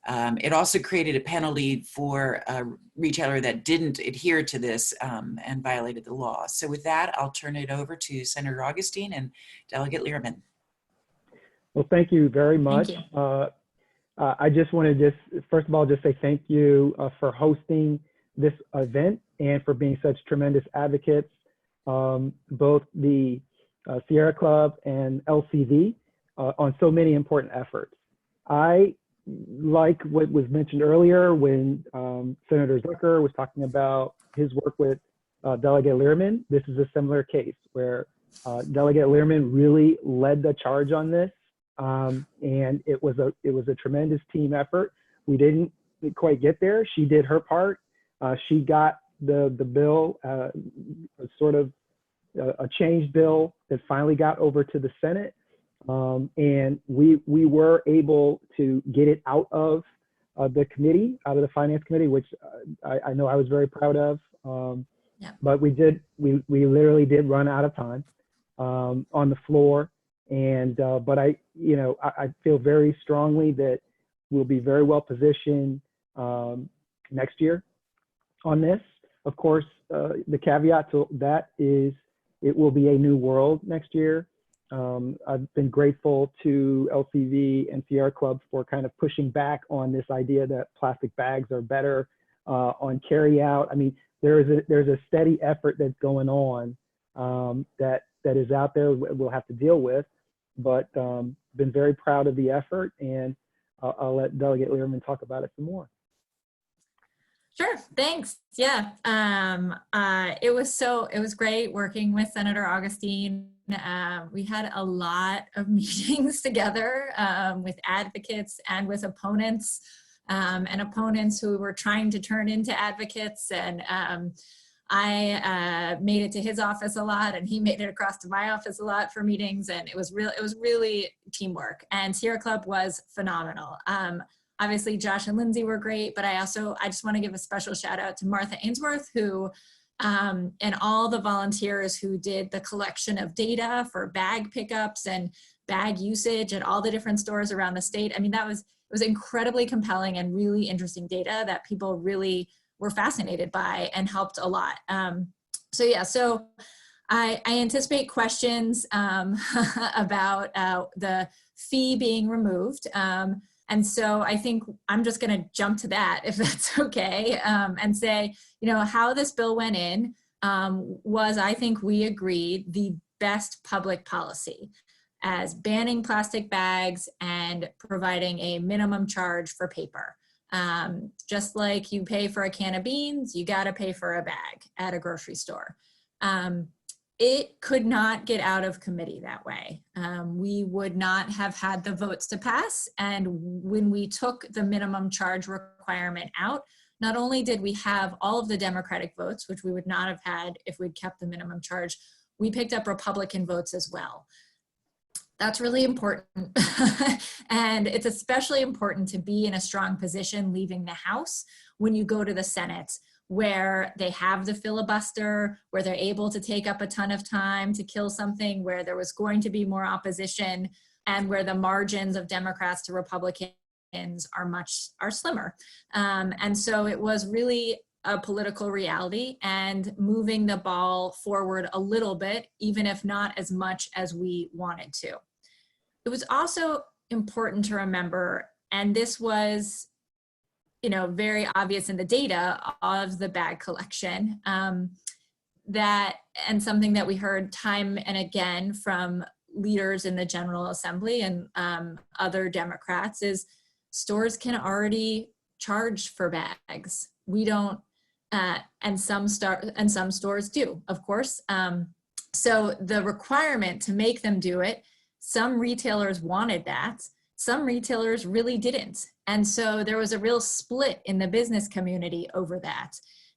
It also created a penalty for a retailer that didn't adhere to this and violated the law. So with that, I'll turn it over to Senator Augustine and Delegate Lehrman. Well, thank you very much. I just want to first of all, just say thank you for hosting this event and for being such tremendous advocates, both the Sierra Club and LCV on so many important efforts. I like what was mentioned earlier when Senator Zucker was talking about his work with Delegate Lehrman. This is a similar case where Delegate Lehrman really led the charge on this, and it was a tremendous team effort. We didn't quite get there. She did her part. She got the bill, sort of a change bill that finally got over to the Senate. And we were able to get it out of the committee, out of the Finance Committee, which I know I was very proud of. But we literally did run out of time on the floor. And but I feel very strongly that we'll be very well positioned next year on this. Of course, the caveat to that is it will be a new world next year. I've been grateful to LCV and Sierra Club for kind of pushing back on this idea that plastic bags are better on carry out. I mean, there's a steady effort that's going on that is out there we'll have to deal with, but been very proud of the effort, and I'll let Delegate Lehrman talk about it some more. Sure, thanks. Yeah, it was great working with Senator Augustine. We had a lot of meetings together with advocates and with opponents, and opponents who were trying to turn into advocates. And I made it to his office a lot, and he made it across to my office a lot for meetings. And it was really teamwork. And Sierra Club was phenomenal. Obviously, Josh and Lindsay were great, but I just want to give a special shout out to Martha Ainsworth, who and all the volunteers who did the collection of data for bag pickups and bag usage at all the different stores around the state. I mean, it was incredibly compelling and really interesting data that people really were fascinated by and helped a lot. So I anticipate questions about the fee being removed. And so I think I'm just going to jump to that, if that's okay, and say, how this bill went in was, I think we agreed, the best public policy as banning plastic bags and providing a minimum charge for paper. Just like you pay for a can of beans, you got to pay for a bag at a grocery store. It could not get out of committee that way. We would not have had the votes to pass. And when we took the minimum charge requirement out, not only did we have all of the Democratic votes, which we would not have had if we'd kept the minimum charge, we picked up Republican votes as well. That's really important. And it's especially important to be in a strong position leaving the House when you go to the Senate, where they have the filibuster, where they're able to take up a ton of time to kill something, where there was going to be more opposition, and where the margins of Democrats to Republicans are slimmer. And so it was really a political reality and moving the ball forward a little bit, even if not as much as we wanted to. It was also important to remember, and this was very obvious in the data of the bag collection, that, and something that we heard time and again from leaders in the General Assembly and other Democrats, is stores can already charge for bags. We don't, and some stores do, of course. So the requirement to make them do it, some retailers wanted that, some retailers really didn't. And so there was a real split in the business community over that.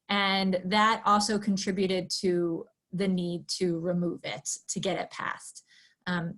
And that also contributed to the need to remove it, to get it passed.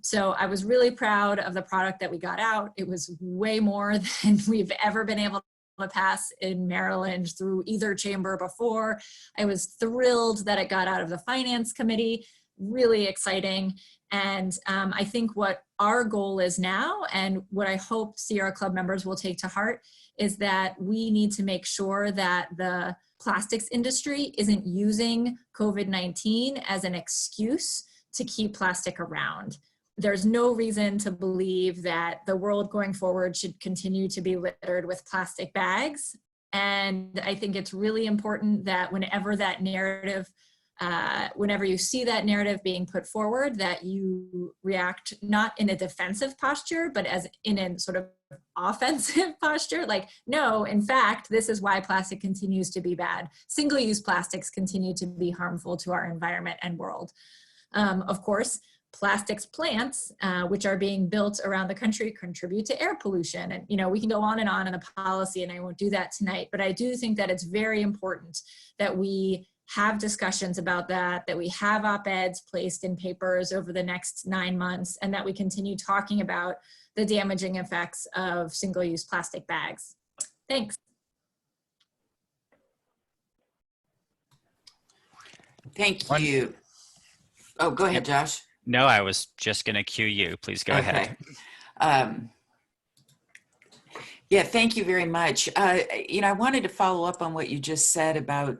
So I was really proud of the product that we got out. It was way more than we've ever been able to pass in Maryland through either chamber before. I was thrilled that it got out of the Finance Committee, really exciting. And I think what our goal is now, and what I hope Sierra Club members will take to heart, is that we need to make sure that the plastics industry isn't using COVID-19 as an excuse to keep plastic around. There's no reason to believe that the world going forward should continue to be littered with plastic bags. And I think it's really important that whenever that narrative, whenever you see that narrative being put forward, that you react not in a defensive posture, but as in a sort of offensive posture. Like, no, in fact, this is why plastic continues to be bad. Single-use plastics continue to be harmful to our environment and world. Of course, plastics plants, which are being built around the country, contribute to air pollution. And, we can go on in the policy, and I won't do that tonight, but I do think that it's very important that we have discussions about that we have op-eds placed in papers over the next 9 months, and that we continue talking about the damaging effects of single-use plastic bags. Thanks. Thank you. Oh, go ahead, Josh. No, I was just going to cue you. Please go ahead. Yeah, thank you very much. I wanted to follow up on what you just said about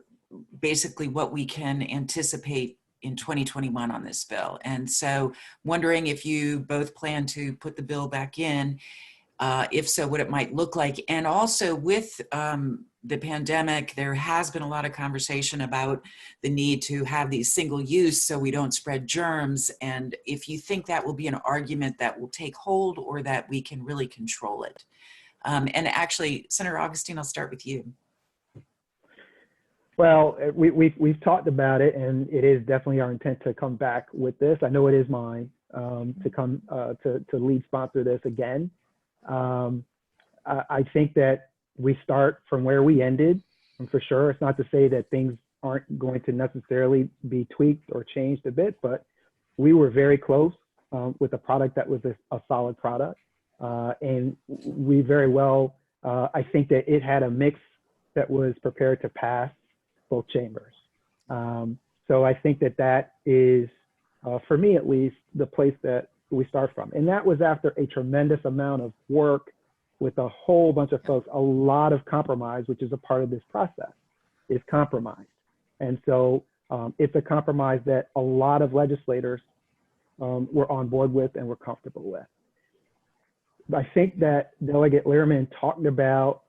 basically what we can anticipate in 2021 on this bill. And so wondering if you both plan to put the bill back in, if so, what it might look like. And also with the pandemic, there has been a lot of conversation about the need to have these single use so we don't spread germs. And if you think that will be an argument that will take hold, or that we can really control it. And actually, Senator Augustine, I'll start with you. Well, we've talked about it, and it is definitely our intent to come back with this. I know it is mine to come to lead sponsor this again. I think that we start from where we ended, and for sure. It's not to say that things aren't going to necessarily be tweaked or changed a bit, but we were very close with a product that was a solid product. And we very well, I think that it had a mix that was prepared to pass both chambers. So I think that is, for me at least, the place that we start from. And that was after a tremendous amount of work with a whole bunch of folks, a lot of compromise, which is a part of this process, is compromise. And so it's a compromise that a lot of legislators were on board with and were comfortable with. I think that Delegate Lehrman talked about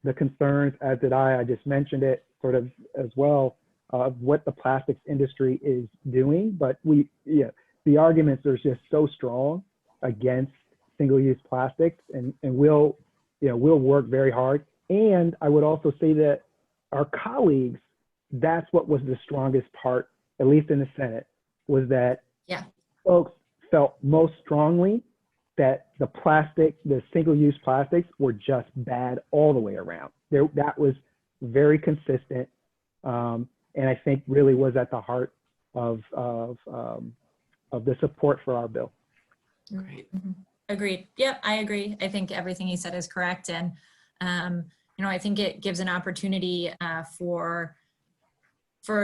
the concerns, as did I just mentioned it sort of as well, of what the plastics industry is doing. But the arguments are just so strong against single-use plastics, and we'll work very hard. And I would also say that our colleagues, that's what was the strongest part, at least in the Senate, was that folks felt most strongly that the single-use plastics were just bad all the way around. That was very consistent, and I think really was at the heart of the support for our bill. Right. Agreed. Yep, I agree. I think everything he said is correct, and I think it gives an opportunity for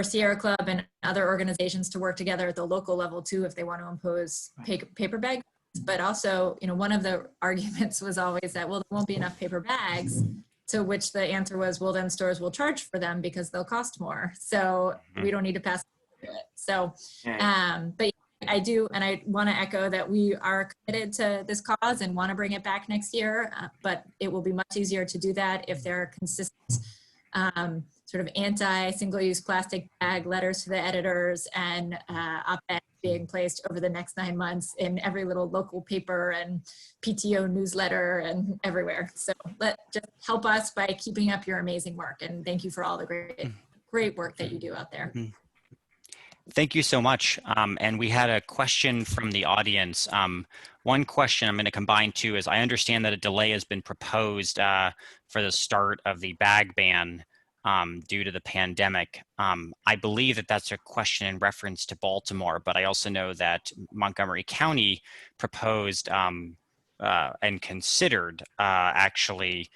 Sierra Club and other organizations to work together at the local level too, if they want to impose paper bags. But also, one of the arguments was always that, well, there won't be enough paper bags, to which the answer was, well, then stores will charge for them because they'll cost more. So we don't need to pass it. So, but I do, and I want to echo that we are committed to this cause and want to bring it back next year, but it will be much easier to do that if there are consistent sort of anti-single-use plastic bag letters to the editors and op-eds being placed over the next 9 months in every little local paper and PTO newsletter and everywhere. So just help us by keeping up your amazing work, and thank you for all the great work that you do out there. Thank you so much. And we had a question from the audience. One question I'm going to combine two is, I understand that a delay has been proposed for the start of the bag ban due to the pandemic. I believe that that's a question in reference to Baltimore, but I also know that Montgomery County proposed and considered actually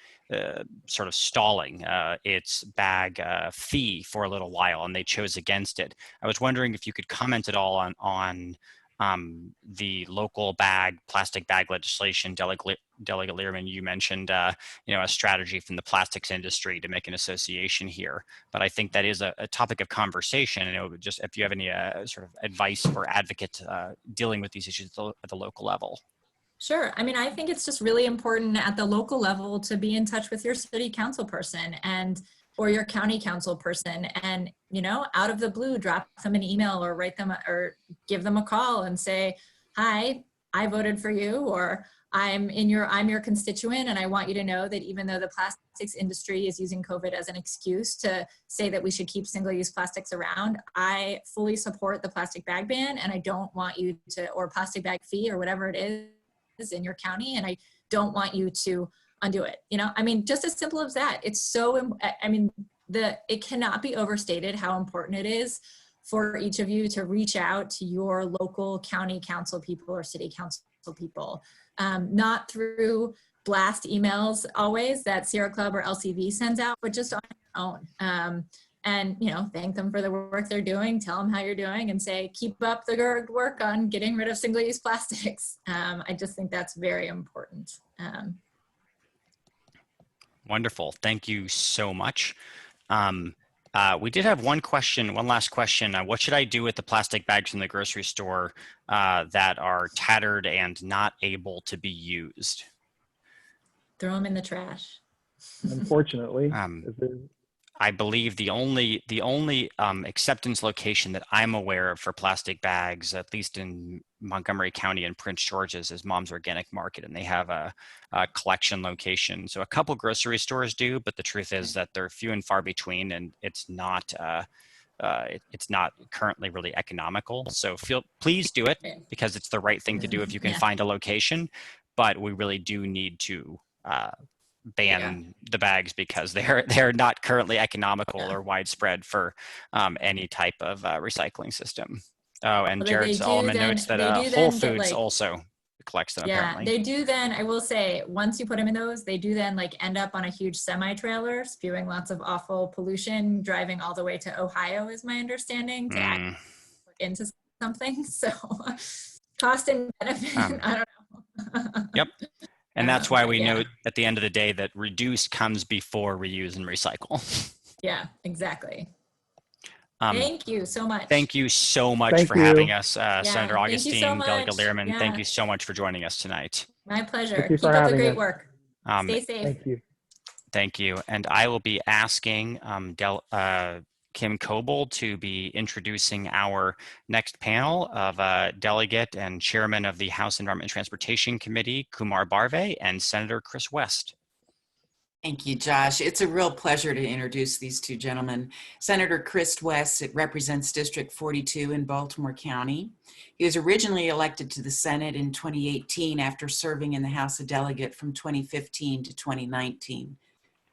sort of stalling its bag fee for a little while, and they chose against it. I was wondering if you could comment at all on the local plastic bag legislation. Delegate Lehrman, you mentioned a strategy from the plastics industry to make an association here, but I think that is a topic of conversation, and it would just, if you have any sort of advice for advocates dealing with these issues at the local level. Sure. I mean, I think it's just really important at the local level to be in touch with your city council person or your county council person, and, out of the blue, drop them an email or write them or give them a call and say, hi, I voted for you, or I'm your constituent, and I want you to know that even though the plastics industry is using COVID as an excuse to say that we should keep single-use plastics around, I fully support the plastic bag ban, and I don't want you to, or plastic bag fee or whatever it is in your county, and I don't want you to undo it. I mean, just as simple as that. It's so, it cannot be overstated how important it is for each of you to reach out to your local county council people or city council people, not through blast emails always that Sierra Club or LCV sends out, but just on your own. And, thank them for the work they're doing, tell them how you're doing, and say, keep up the good work on getting rid of single-use plastics. I just think that's very important. Wonderful. Thank you so much. We did have one last question. What should I do with the plastic bags from the grocery store that are tattered and not able to be used? Throw them in the trash. Unfortunately. I believe the only acceptance location that I'm aware of for plastic bags, at least in Montgomery County and Prince George's, is Mom's Organic Market, and they have a collection location. So a couple grocery stores do, but the truth is that they're few and far between, and it's not currently really economical. So please do it, because it's the right thing to do if you can find a location. But we really do need to ban the bags, because they're not currently economical or widespread for any type of recycling system. Oh, and Jared Solomon notes that Whole Foods also collects them, apparently. They do then, I will say, once you put them in those, they do then end up on a huge semi-trailer, spewing lots of awful pollution, driving all the way to Ohio, is my understanding, to actually put into something. So cost and benefit, I don't know. Yep. And that's why we note at the end of the day that reduce comes before reuse and recycle. Yeah, exactly. Thank you so much. Thank you so much Thank for you. having us, Yeah, Senator thank you so Augustine, Delegate much. Lehrman. Thank Yeah. you so much for joining us tonight. My pleasure. Thank you Keep for up the having great us. work. Stay safe. Thank you. Thank you. And I will be asking Kim Coble to be introducing our next panel of Delegate and Chairman of the House Environment and Transportation Committee, Kumar Barve, and Senator Chris West. Thank you, Josh. It's a real pleasure to introduce these two gentlemen. Senator Chris West represents District 42 in Baltimore County. He was originally elected to the Senate in 2018 after serving in the House of Delegate from 2015 to 2019.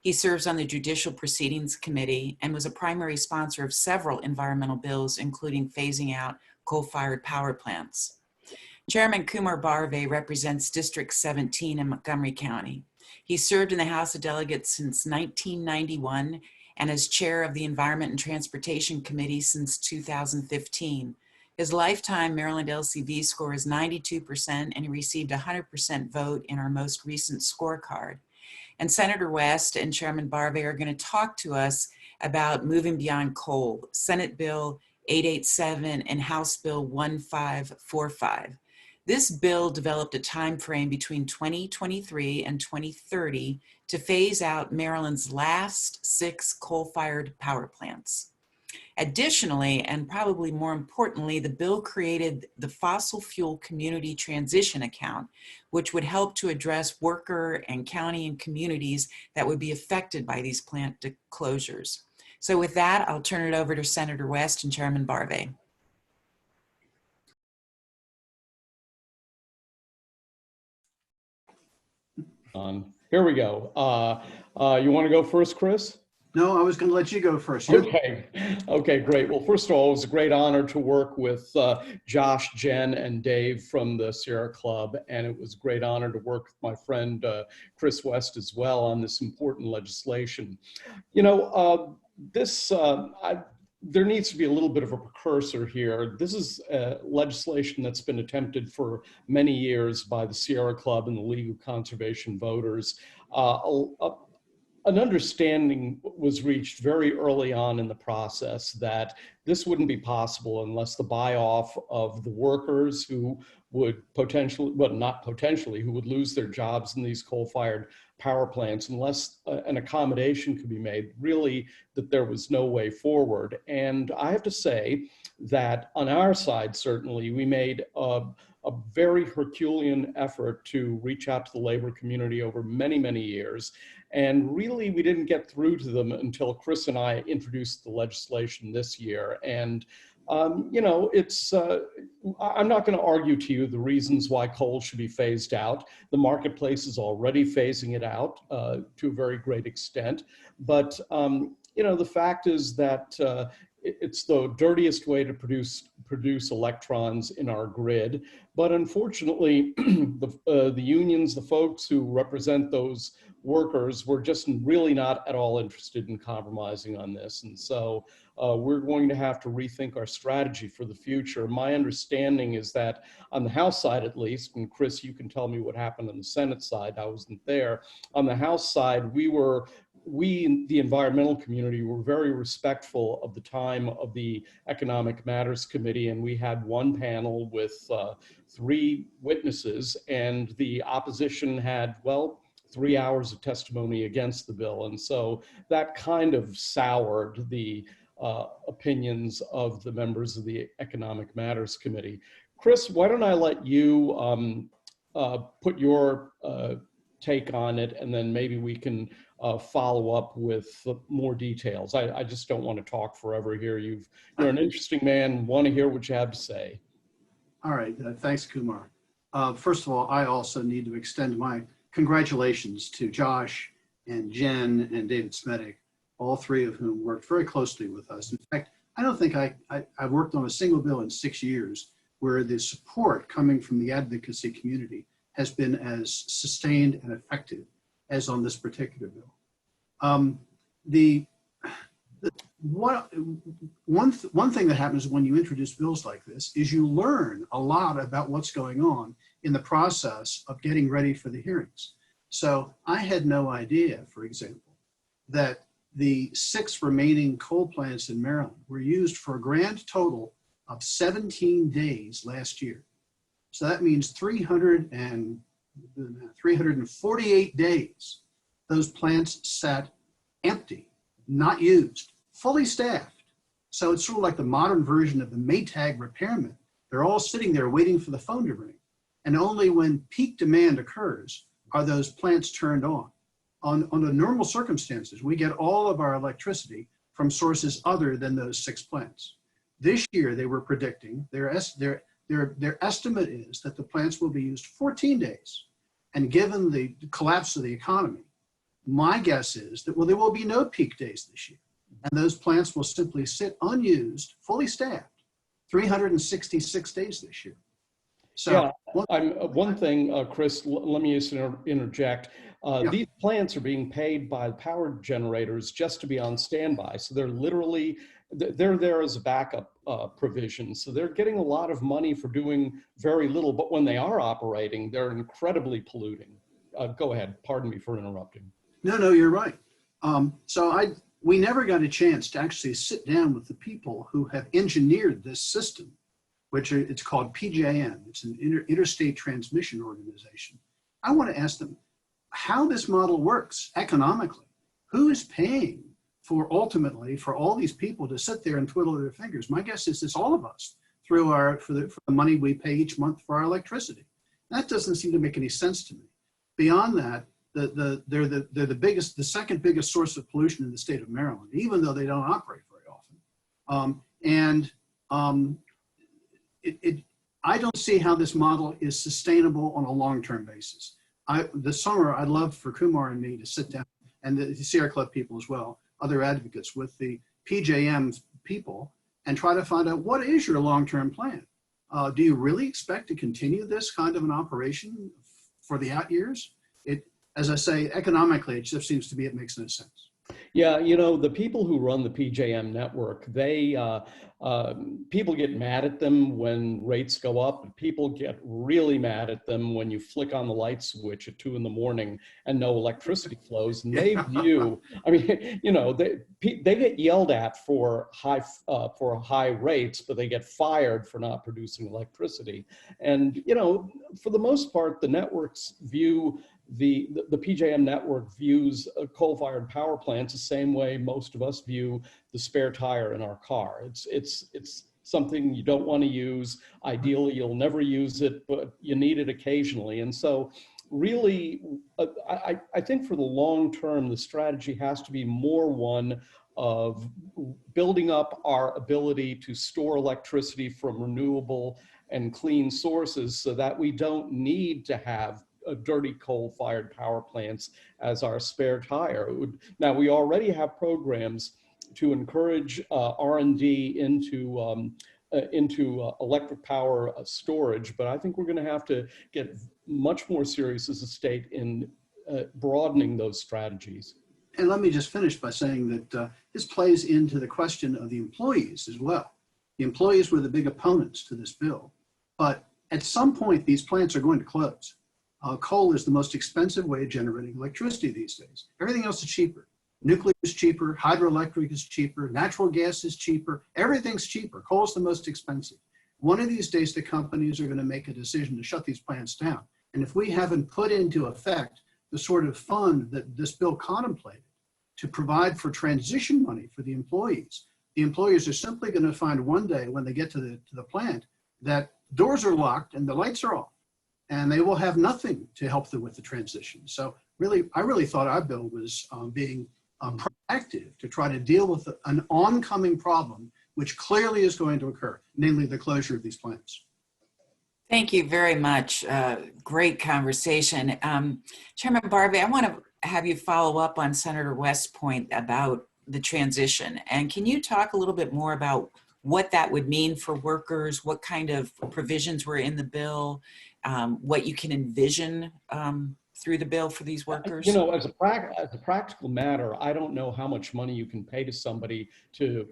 He serves on the Judicial Proceedings Committee and was a primary sponsor of several environmental bills, including phasing out coal-fired power plants. Chairman Kumar Barve represents District 17 in Montgomery County. He served in the House of Delegates since 1991 and as chair of the Environment and Transportation Committee since 2015. His lifetime Maryland LCV score is 92%, and he received a 100% vote in our most recent scorecard. And Senator West and Chairman Barve are going to talk to us about moving beyond coal, Senate Bill 887 and House Bill 1545. This bill developed a time frame between 2023 and 2030 to phase out Maryland's last 6 coal-fired power plants. Additionally, and probably more importantly, the bill created the Fossil Fuel Community Transition Account, which would help to address worker and county and communities that would be affected by these plant closures. So with that, I'll turn it over to Senator West and Chairman Barve. Here we go. You want to go first, Chris? No, I was going to let you go first. Okay. Okay, great. Well, first of all, it was a great honor to work with Josh, Jen, and Dave from the Sierra Club, and it was a great honor to work with my friend Chris West as well on this important legislation. You know, there needs to be a little bit of a precursor here. This is legislation that's been attempted for many years by the Sierra Club and the League of Conservation Voters. An understanding was reached very early on in the process that this wouldn't be possible unless the buy-off of the workers who would potentially, well, not potentially, who would lose their jobs in these coal-fired power plants, unless an accommodation could be made, really that there was no way forward. And I have to say that on our side, certainly, we made a very Herculean effort to reach out to the labor community over many, many years. And really, we didn't get through to them until Chris and I introduced the legislation this year. And, you know, I'm not going to argue to you the reasons why coal should be phased out. The marketplace is already phasing it out to a very great extent. But, you know, the fact is that it's the dirtiest way to produce electrons in our grid. But unfortunately, the unions, the folks who represent those workers, were just really not at all interested in compromising on this. And so we're going to have to rethink our strategy for the future. My understanding is that on the House side, at least, and Chris, you can tell me what happened on the Senate side, I wasn't there. On the House side, we, the environmental community, were very respectful of the time of the Economic Matters Committee, and we had one panel with 3 witnesses, and the opposition had, well, 3 hours of testimony against the bill. And so that kind of soured the opinions of the members of the Economic Matters Committee. Chris, why don't I let you put your take on it, and then maybe we can follow up with more details. I just don't want to talk forever here. You're an interesting man, want to hear what you have to say. All right, thanks, Kumar. First of all, I also need to extend my congratulations to Josh and Jen and David Smedick, all 3 of whom worked very closely with us. In fact, I don't think I've worked on a single bill in 6 years where the support coming from the advocacy community has been as sustained and effective as on this particular bill. One thing that happens when you introduce bills like this is you learn a lot about what's going on in the process of getting ready for the hearings. So I had no idea, for example, that the 6 remaining coal plants in Maryland were used for a grand total of 17 days last year. So that means 348 days those plants sat empty, not used, fully staffed. So it's sort of like the modern version of the Maytag repairmen. They're all sitting there waiting for the phone to ring. And only when peak demand occurs are those plants turned on. Under normal circumstances, we get all of our electricity from sources other than those 6 plants. This year, they were predicting, their estimate is that the plants will be used 14 days. And given the collapse of the economy, my guess is that, well, there will be no peak days this year. And those plants will simply sit unused, fully staffed, 366 days this year. So yeah, one thing, Chris, let me just interject. Yeah. These plants are being paid by power generators just to be on standby. So they're literally, they're there as a backup provision. So they're getting a lot of money for doing very little, but when they are operating, they're incredibly polluting. Go ahead, pardon me for interrupting. No, you're right. We never got a chance to actually sit down with the people who have engineered this system, which it's called PJM. It's an interstate transmission organization. I want to ask them how this model works economically. Who is paying for ultimately for all these people to sit there and twiddle their fingers? My guess is it's all of us through for the money we pay each month for our electricity. That doesn't seem to make any sense to me. Beyond that, they're the second biggest source of pollution in the state of Maryland, even though they don't operate very often. I don't see how this model is sustainable on a long-term basis. This summer, I'd love for Kumar and me to sit down, and the Sierra Club people as well, other advocates with the PJM people, and try to find out what is your long-term plan. Do you really expect to continue this kind of an operation for the out years? As I say, economically, it just seems to be it makes no sense. Yeah, you know, the people who run the PJM network, people get mad at them when rates go up, and people get really mad at them when you flick on the light switch at 2 in the morning and no electricity flows. And they view, I mean, you know, they get yelled at for high rates, but they get fired for not producing electricity. And, you know, for the most part, the networks view the PJM network views coal-fired power plants the same way most of us view the spare tire in our car. It's something you don't want to use. Ideally, you'll never use it, but you need it occasionally. And so really, I think for the long term, the strategy has to be more one of building up our ability to store electricity from renewable and clean sources so that we don't need to have dirty coal-fired power plants as our spare tire. Now, we already have programs to encourage R&D into electric power storage, but I think we're going to have to get much more serious as a state in broadening those strategies. And let me just finish by saying that this plays into the question of the employees as well. The employees were the big opponents to this bill, but at some point, these plants are going to close. Coal is the most expensive way of generating electricity these days. Everything else is cheaper. Nuclear is cheaper, hydroelectric is cheaper, natural gas is cheaper, everything's cheaper. Coal is the most expensive. One of these days, the companies are going to make a decision to shut these plants down. And if we haven't put into effect the sort of fund that this bill contemplated to provide for transition money for the employees are simply going to find one day when they get to the plant that doors are locked and the lights are off, and they will have nothing to help them with the transition. So really, I really thought our bill was being proactive to try to deal with an oncoming problem, which clearly is going to occur, namely the closure of these plants. Thank you very much. Great conversation. Chairman Barbee, I want to have you follow up on Senator West's point about the transition. And can you talk a little bit more about what that would mean for workers, what kind of provisions were in the bill, what you can envision through the bill for these workers? You know, as a practical matter, I don't know how much money you can pay to somebody to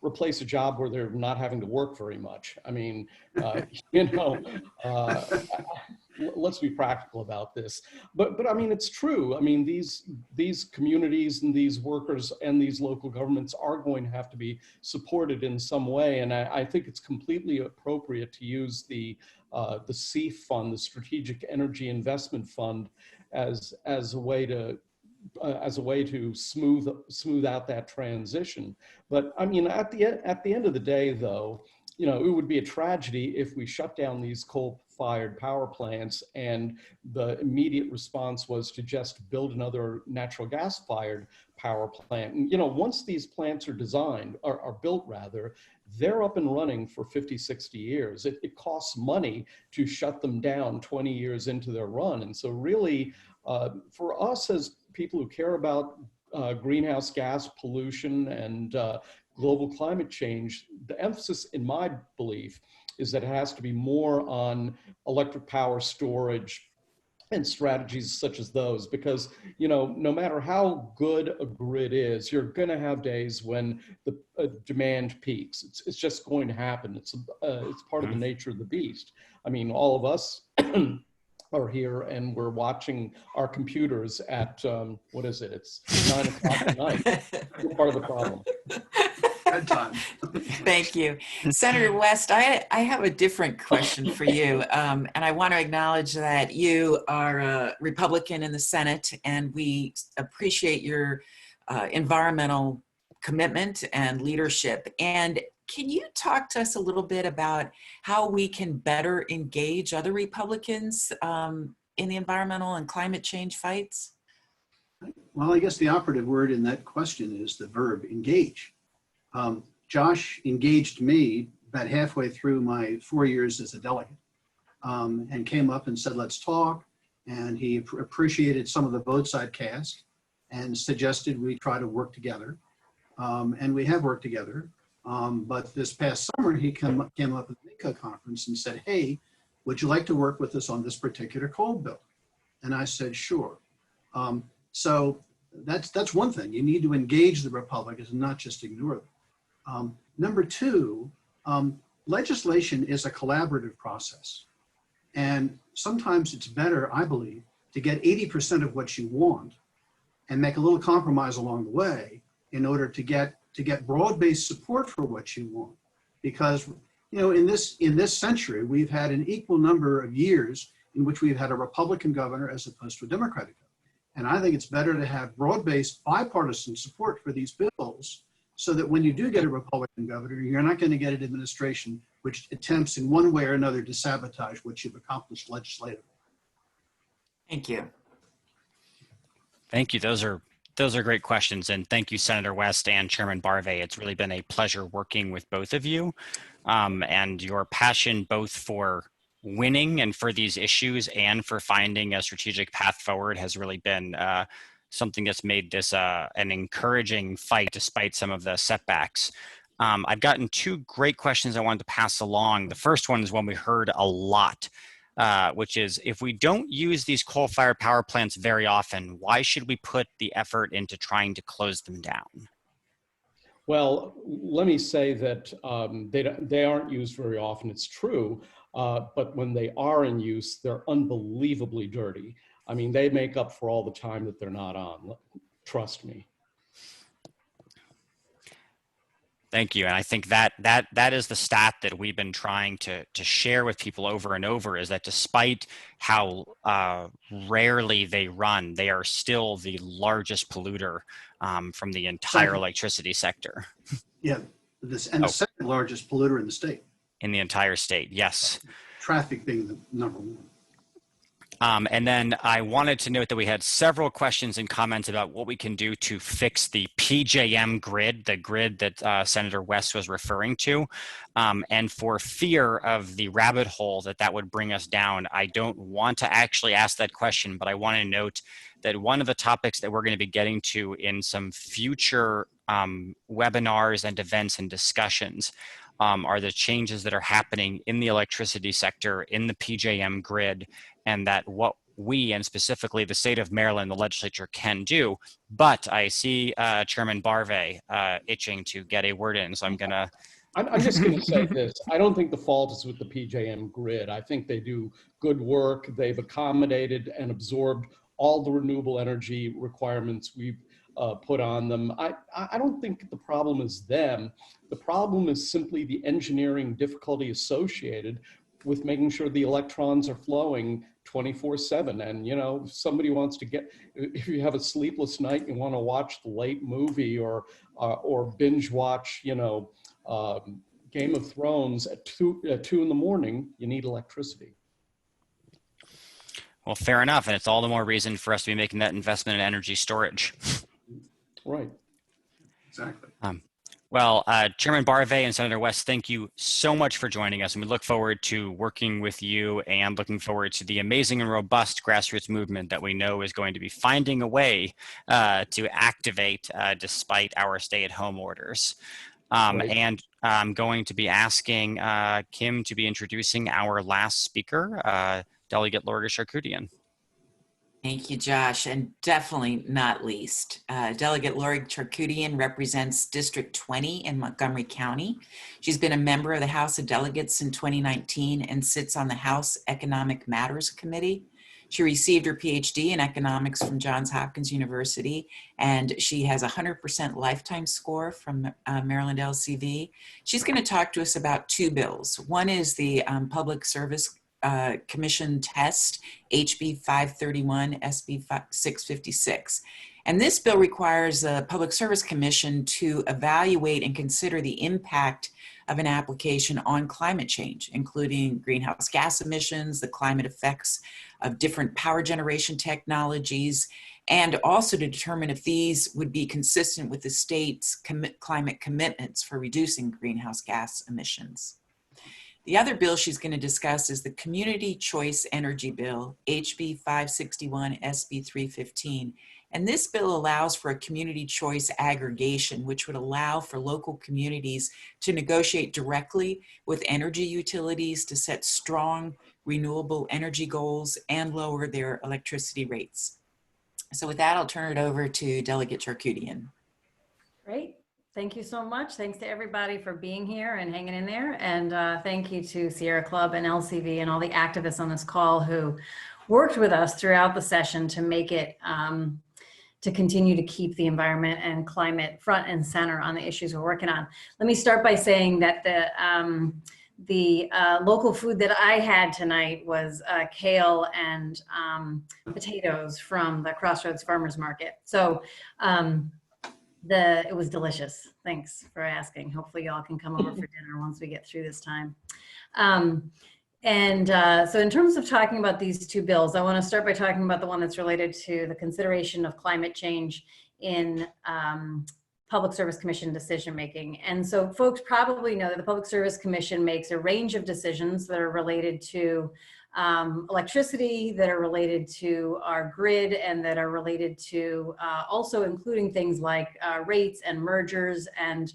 replace a job where they're not having to work very much. I mean, you know, let's be practical about this. But I mean, it's true. I mean, these communities and these workers and these local governments are going to have to be supported in some way. And I think it's completely appropriate to use the SEEF fund, the Strategic Energy Investment Fund, as a way to smooth out that transition. But I mean, at the end of the day, though, you know, it would be a tragedy if we shut down these coal-fired power plants and the immediate response was to just build another natural gas-fired power plant. And, you know, once these plants are designed, are built rather, they're up and running for 50, 60 years. It costs money to shut them down 20 years into their run. And so really, for us as people who care about greenhouse gas pollution and global climate change, the emphasis, in my belief, is that it has to be more on electric power storage and strategies such as those, because, you know, no matter how good a grid is, you're going to have days when the demand peaks. It's just going to happen. It's part of the nature of the beast. I mean, all of us are here and we're watching our computers at, what is it? It's 9 o'clock at night. We're part of the problem. Bedtime. Thank you. Senator West, I have a different question for you. And I want to acknowledge that you are a Republican in the Senate, and we appreciate your environmental commitment and leadership. And can you talk to us a little bit about how we can better engage other Republicans in the environmental and climate change fights? Well, I guess the operative word in that question is the verb engage. Josh engaged me about halfway through my 4 years as a delegate, and came up and said, let's talk. And he appreciated some of the votes I'd cast and suggested we try to work together. And we have worked together. But this past summer, he came up at the NICA conference and said, hey, would you like to work with us on this particular coal bill? And I said, sure. So that's one thing. You need to engage the Republicans and not just ignore them. Number two, legislation is a collaborative process. And sometimes it's better, I believe, to get 80% of what you want and make a little compromise along the way in order to get broad-based support for what you want. Because, you know, in this century, we've had an equal number of years in which we've had a Republican governor as opposed to a Democratic governor. And I think it's better to have broad-based bipartisan support for these bills so that when you do get a Republican governor, you're not going to get an administration which attempts in one way or another to sabotage what you've accomplished legislatively. Thank you. Thank you. Those are great questions. And thank you, Senator West and Chairman Barve. It's really been a pleasure working with both of you, and your passion both for winning and for these issues and for finding a strategic path forward has really been something that's made this an encouraging fight despite some of the setbacks. I've gotten two great questions I wanted to pass along. The first one is one we heard a lot, which is, if we don't use these coal-fired power plants very often, why should we put the effort into trying to close them down? Well, let me say that they aren't used very often, it's true, but when they are in use, they're unbelievably dirty. I mean, they make up for all the time that they're not on, trust me. Thank you. And I think that is the stat that we've been trying to share with people over and over, is that despite how rarely they run, they are still the largest polluter from the entire electricity sector. Yeah, the second largest polluter in the state. In the entire state, yes. Traffic being the number one. And then I wanted to note that we had several questions and comments about what we can do to fix the PJM grid, the grid that Senator West was referring to. And for fear of the rabbit hole that would bring us down, I don't want to actually ask that question, but I want to note that one of the topics that we're going to be getting to in some future webinars and events and discussions are the changes that are happening in the electricity sector, in the PJM grid, and that what we, and specifically the state of Maryland, the legislature, can do. But I see Chairman Barve itching to get a word in, so I'm going to I'm just going to say this. I don't think the fault is with the PJM grid. I think they do good work. They've accommodated and absorbed all the renewable energy requirements we've put on them. I don't think the problem is them. The problem is simply the engineering difficulty associated with making sure the electrons are flowing 24/7. And, you know, if somebody wants to if you have a sleepless night, you want to watch the late movie or binge watch, you know, Game of Thrones at 2 in the morning, you need electricity. Well, fair enough. And it's all the more reason for us to be making that investment in energy storage. Right. Exactly. Well, Chairman Barve and Senator West, thank you so much for joining us. And we look forward to working with you and looking forward to the amazing and robust grassroots movement that we know is going to be finding a way to activate despite our stay-at-home orders. And I'm going to be asking Kim to be introducing our last speaker, Delegate Lori Charkoudian. Thank you, Josh, and definitely not least. Delegate Lori Charkoudian represents District 20 in Montgomery County. She's been a member of the House of Delegates in 2019 and sits on the House Economic Matters Committee. She received her PhD in economics from Johns Hopkins University, and she has a 100% lifetime score from Maryland LCV. She's going to talk to us about two bills. One is the Public Service Commission test, HB 531, SB 656. And this bill requires the Public Service Commission to evaluate and consider the impact of an application on climate change, including greenhouse gas emissions, the climate effects of different power generation technologies, and also to determine if these would be consistent with the state's climate commitments for reducing greenhouse gas emissions. The other bill she's going to discuss is the Community Choice Energy Bill, HB 561, SB 315. And this bill allows for a community choice aggregation, which would allow for local communities to negotiate directly with energy utilities to set strong renewable energy goals and lower their electricity rates. So with that, I'll turn it over to Delegate Charkoudian. Great. Thank you so much. Thanks to everybody for being here and hanging in there. And thank you to Sierra Club and LCV and all the activists on this call who worked with us throughout the session to make it, to continue to keep the environment and climate front and center on the issues we're working on. Let me start by saying that the local food that I had tonight was kale and potatoes from the Crossroads Farmers Market. So it was delicious. Thanks for asking. Hopefully y'all can come over for dinner once we get through this time. So in terms of talking about these two bills, I want to start by talking about the one that's related to the consideration of climate change in Public Service Commission decision making. And so folks probably know that the Public Service Commission makes a range of decisions that are related to electricity, that are related to our grid, and that are related to also including things like rates and mergers and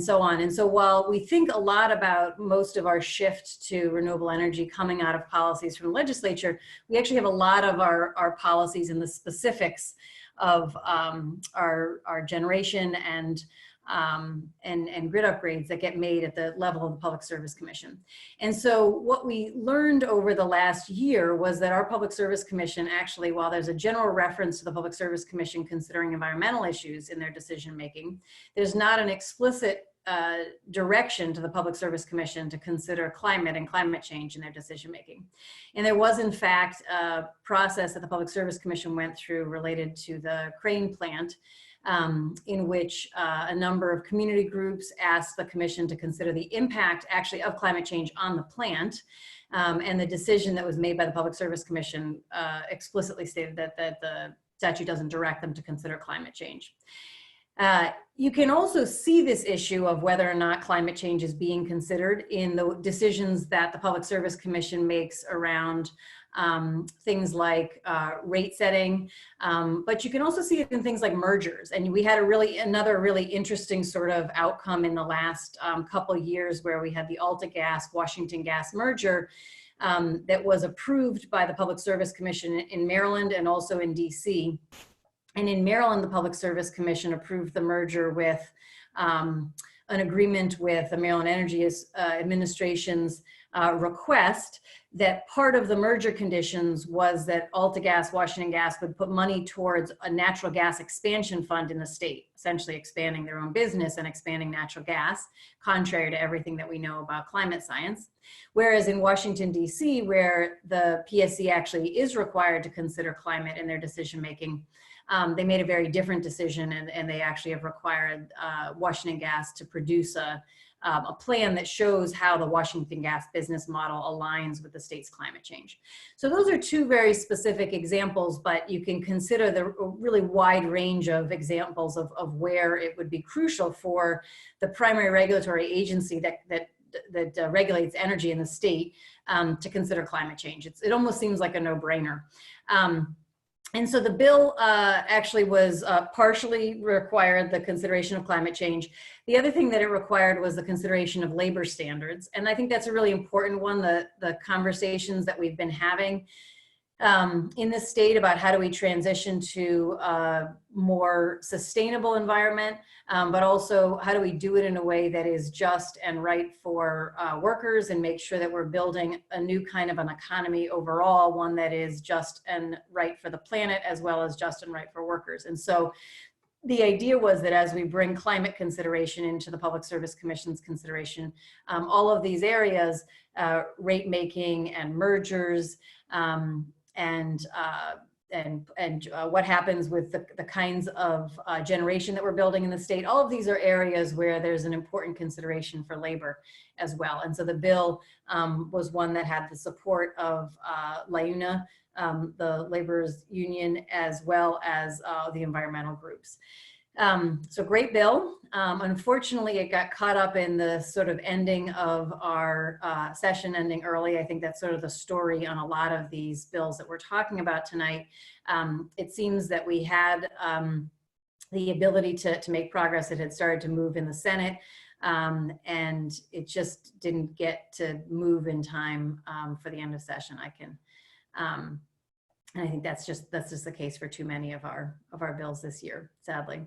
so on. And so while we think a lot about most of our shift to renewable energy coming out of policies from the legislature, we actually have a lot of our policies in the specifics of our generation and grid upgrades that get made at the level of the Public Service Commission. And so what we learned over the last year was that our Public Service Commission actually, while there's a general reference to the Public Service Commission considering environmental issues in their decision making, there's not an explicit direction to the Public Service Commission to consider climate and climate change in their decision making. And there was in fact a process that the Public Service Commission went through related to the Crane plant, in which a number of community groups asked the commission to consider the impact actually of climate change on the plant. And the decision that was made by the Public Service Commission explicitly stated that the statute doesn't direct them to consider climate change. You can also see this issue of whether or not climate change is being considered in the decisions that the Public Service Commission makes around things like rate setting, but you can also see it in things like mergers. And we had another really interesting sort of outcome in the last couple of years where we had the Alta Gas, Washington Gas merger that was approved by the Public Service Commission in Maryland and also in DC. And in Maryland, the Public Service Commission approved the merger with an agreement with the Maryland Energy Administration's request that part of the merger conditions was that AltaGas, Washington Gas would put money towards a natural gas expansion fund in the state, essentially expanding their own business and expanding natural gas, contrary to everything that we know about climate science. Whereas in Washington, D.C., where the PSC actually is required to consider climate in their decision making, they made a very different decision, and they actually have required Washington Gas to produce a plan that shows how the Washington Gas business model aligns with the state's climate change. So those are two very specific examples, but you can consider the really wide range of examples of where it would be crucial for the primary regulatory agency that regulates energy in the state to consider climate change. It almost seems like a no-brainer. And so the bill actually was partially required the consideration of climate change. The other thing that it required was the consideration of labor standards. And I think that's a really important one, the conversations that we've been having in this state about how do we transition to a more sustainable environment, but also how do we do it in a way that is just and right for workers, and make sure that we're building a new kind of an economy overall, one that is just and right for the planet as well as just and right for workers. And so the idea was that as we bring climate consideration into the Public Service Commission's consideration, all of these areas, rate making and mergers, and what happens with the kinds of generation that we're building in the state. All of these are areas where there's an important consideration for labor as well. And so the bill was one that had the support of LIUNA, the laborers union, as well as the environmental groups. So great bill. Unfortunately, it got caught up in the sort of ending of our session ending early. I think that's sort of the story on a lot of these bills that we're talking about tonight. It seems that we had the ability to make progress. It had started to move in the Senate, and it just didn't get to move in time for the end of session. And I think that's just the case for too many of our bills this year, sadly.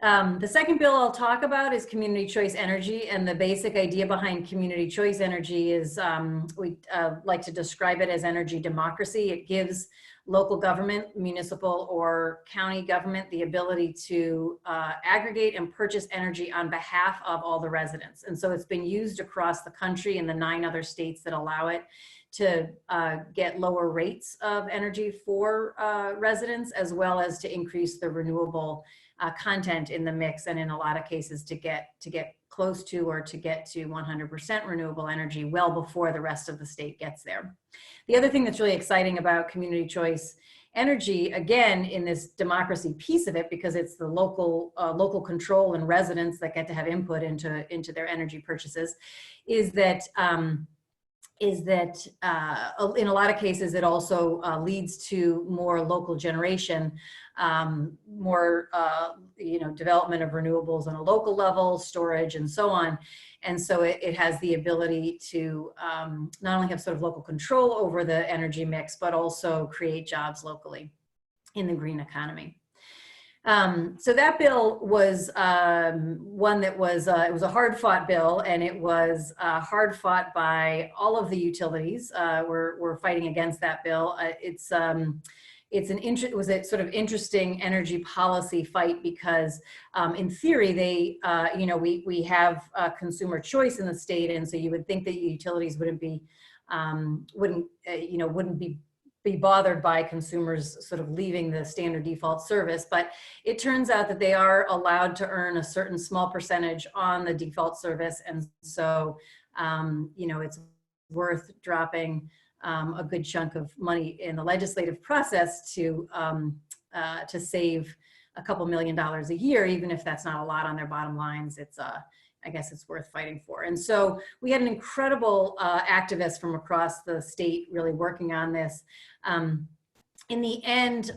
The second bill I'll talk about is community choice energy, and the basic idea behind community choice energy is we like to describe it as energy democracy. It gives local government, municipal or county government, the ability to aggregate and purchase energy on behalf of all the residents. And so it's been used across the country in the 9 other states that allow it to get lower rates of energy for residents, as well as to increase the renewable content in the mix, and in a lot of cases to get close to or to get to 100% renewable energy well before the rest of the state gets there. The other thing that's really exciting about community choice energy, again, in this democracy piece of it, because it's the local control and residents that get to have input into their energy purchases, is that in a lot of cases it also leads to more local generation, more development of renewables on a local level, storage, and so on. And so it has the ability to not only have sort of local control over the energy mix, but also create jobs locally in the green economy. So that bill was one that was, it was a hard-fought bill, and it was hard-fought by all of the utilities. We're fighting against that bill. It was a sort of interesting energy policy fight because, in theory, they, we have consumer choice in the state, and so you would think that utilities wouldn't be bothered by consumers sort of leaving the standard default service, but it turns out that they are allowed to earn a certain small percentage on the default service, and so it's worth dropping a good chunk of money in the legislative process to save a couple $1 million a year, even if that's not a lot on their bottom lines. I guess it's worth fighting for. And so we had an incredible activist from across the state really working on this. In the end,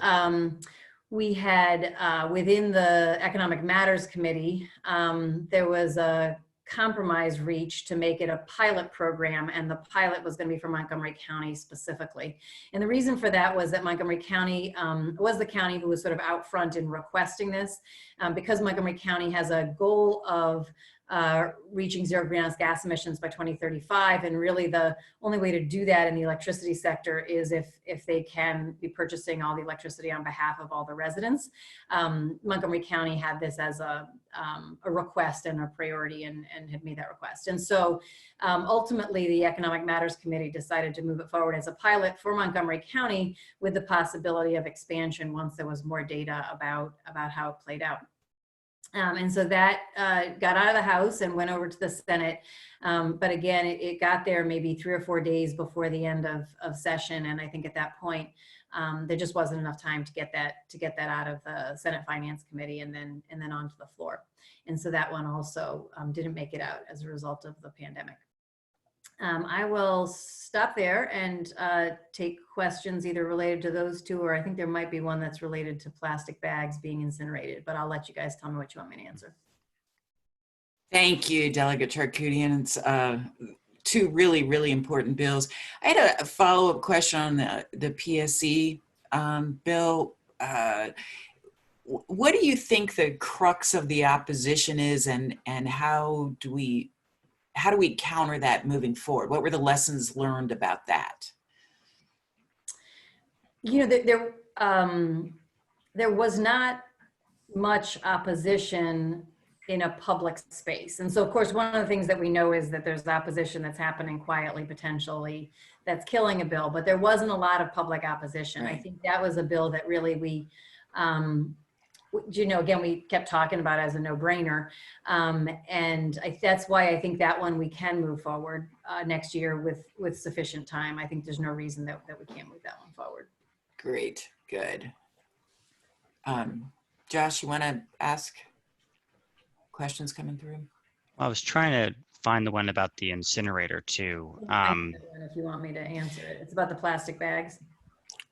we had within the Economic Matters Committee, there was a compromise reached to make it a pilot program, and the pilot was going to be for Montgomery County specifically. And the reason for that was that Montgomery County was the county who was sort of out front in requesting this, because Montgomery County has a goal of reaching zero greenhouse gas emissions by 2035. And really the only way to do that in the electricity sector is if they can be purchasing all the electricity on behalf of all the residents. Montgomery County had this as a request and a priority, and had made that request. And so ultimately the Economic Matters Committee decided to move it forward as a pilot for Montgomery County, with the possibility of expansion once there was more data about how it played out. And so that got out of the House and went over to the Senate. But again, it got there maybe 3 or 4 days before the end of session. And I think at that point, there just wasn't enough time to get that out of the Senate Finance Committee and then onto the floor. And so that one also didn't make it out as a result of the pandemic. I will stop there and take questions either related to those two, or I think there might be one that's related to plastic bags being incinerated, but I'll let you guys tell me what you want me to answer. Thank you, Delegate Charkoudian. It's two really, really important bills. I had a follow-up question on the PSE bill. What do you think the crux of the opposition is, and how do we counter that moving forward? What were the lessons learned about that? You know, there was not much opposition in a public space. And so of course, one of the things that we know is that there's opposition that's happening quietly, potentially, that's killing a bill, but there wasn't a lot of public opposition. Right. I think that was a bill that really you know, again, we kept talking about it as a no-brainer. And that's why I think that one we can move forward next year with sufficient time. I think there's no reason that we can't move that one forward. Great, good. Josh, you want to ask questions coming through? I was trying to find the one about the incinerator too. If you want me to answer it, it's about the plastic bags.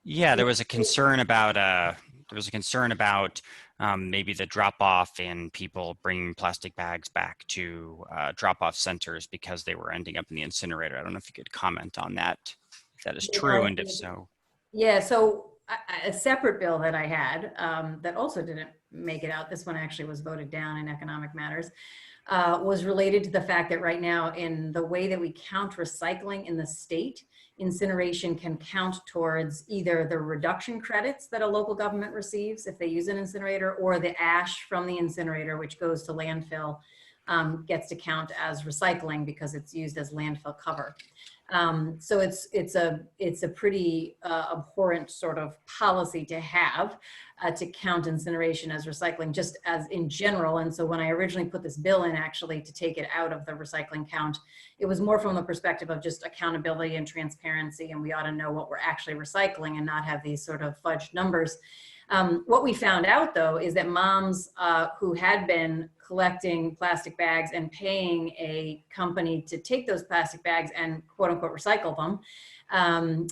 Yeah, there was a concern about maybe the drop-off and people bringing plastic bags back to drop-off centers because they were ending up in the incinerator. I don't know if you could comment on that, if that is true, and if so. Yeah, so a separate bill that I had that also didn't make it out, this one actually was voted down in Economic Matters, was related to the fact that right now, in the way that we count recycling in the state, incineration can count towards either the reduction credits that a local government receives if they use an incinerator, or the ash from the incinerator, which goes to landfill, gets to count as recycling because it's used as landfill cover. So it's a pretty abhorrent sort of policy to have, to count incineration as recycling, just as in general. And so when I originally put this bill in, actually, to take it out of the recycling count, it was more from the perspective of just accountability and transparency, and we ought to know what we're actually recycling and not have these sort of fudged numbers. What we found out, though, is that moms who had been collecting plastic bags and paying a company to take those plastic bags and quote unquote recycle them,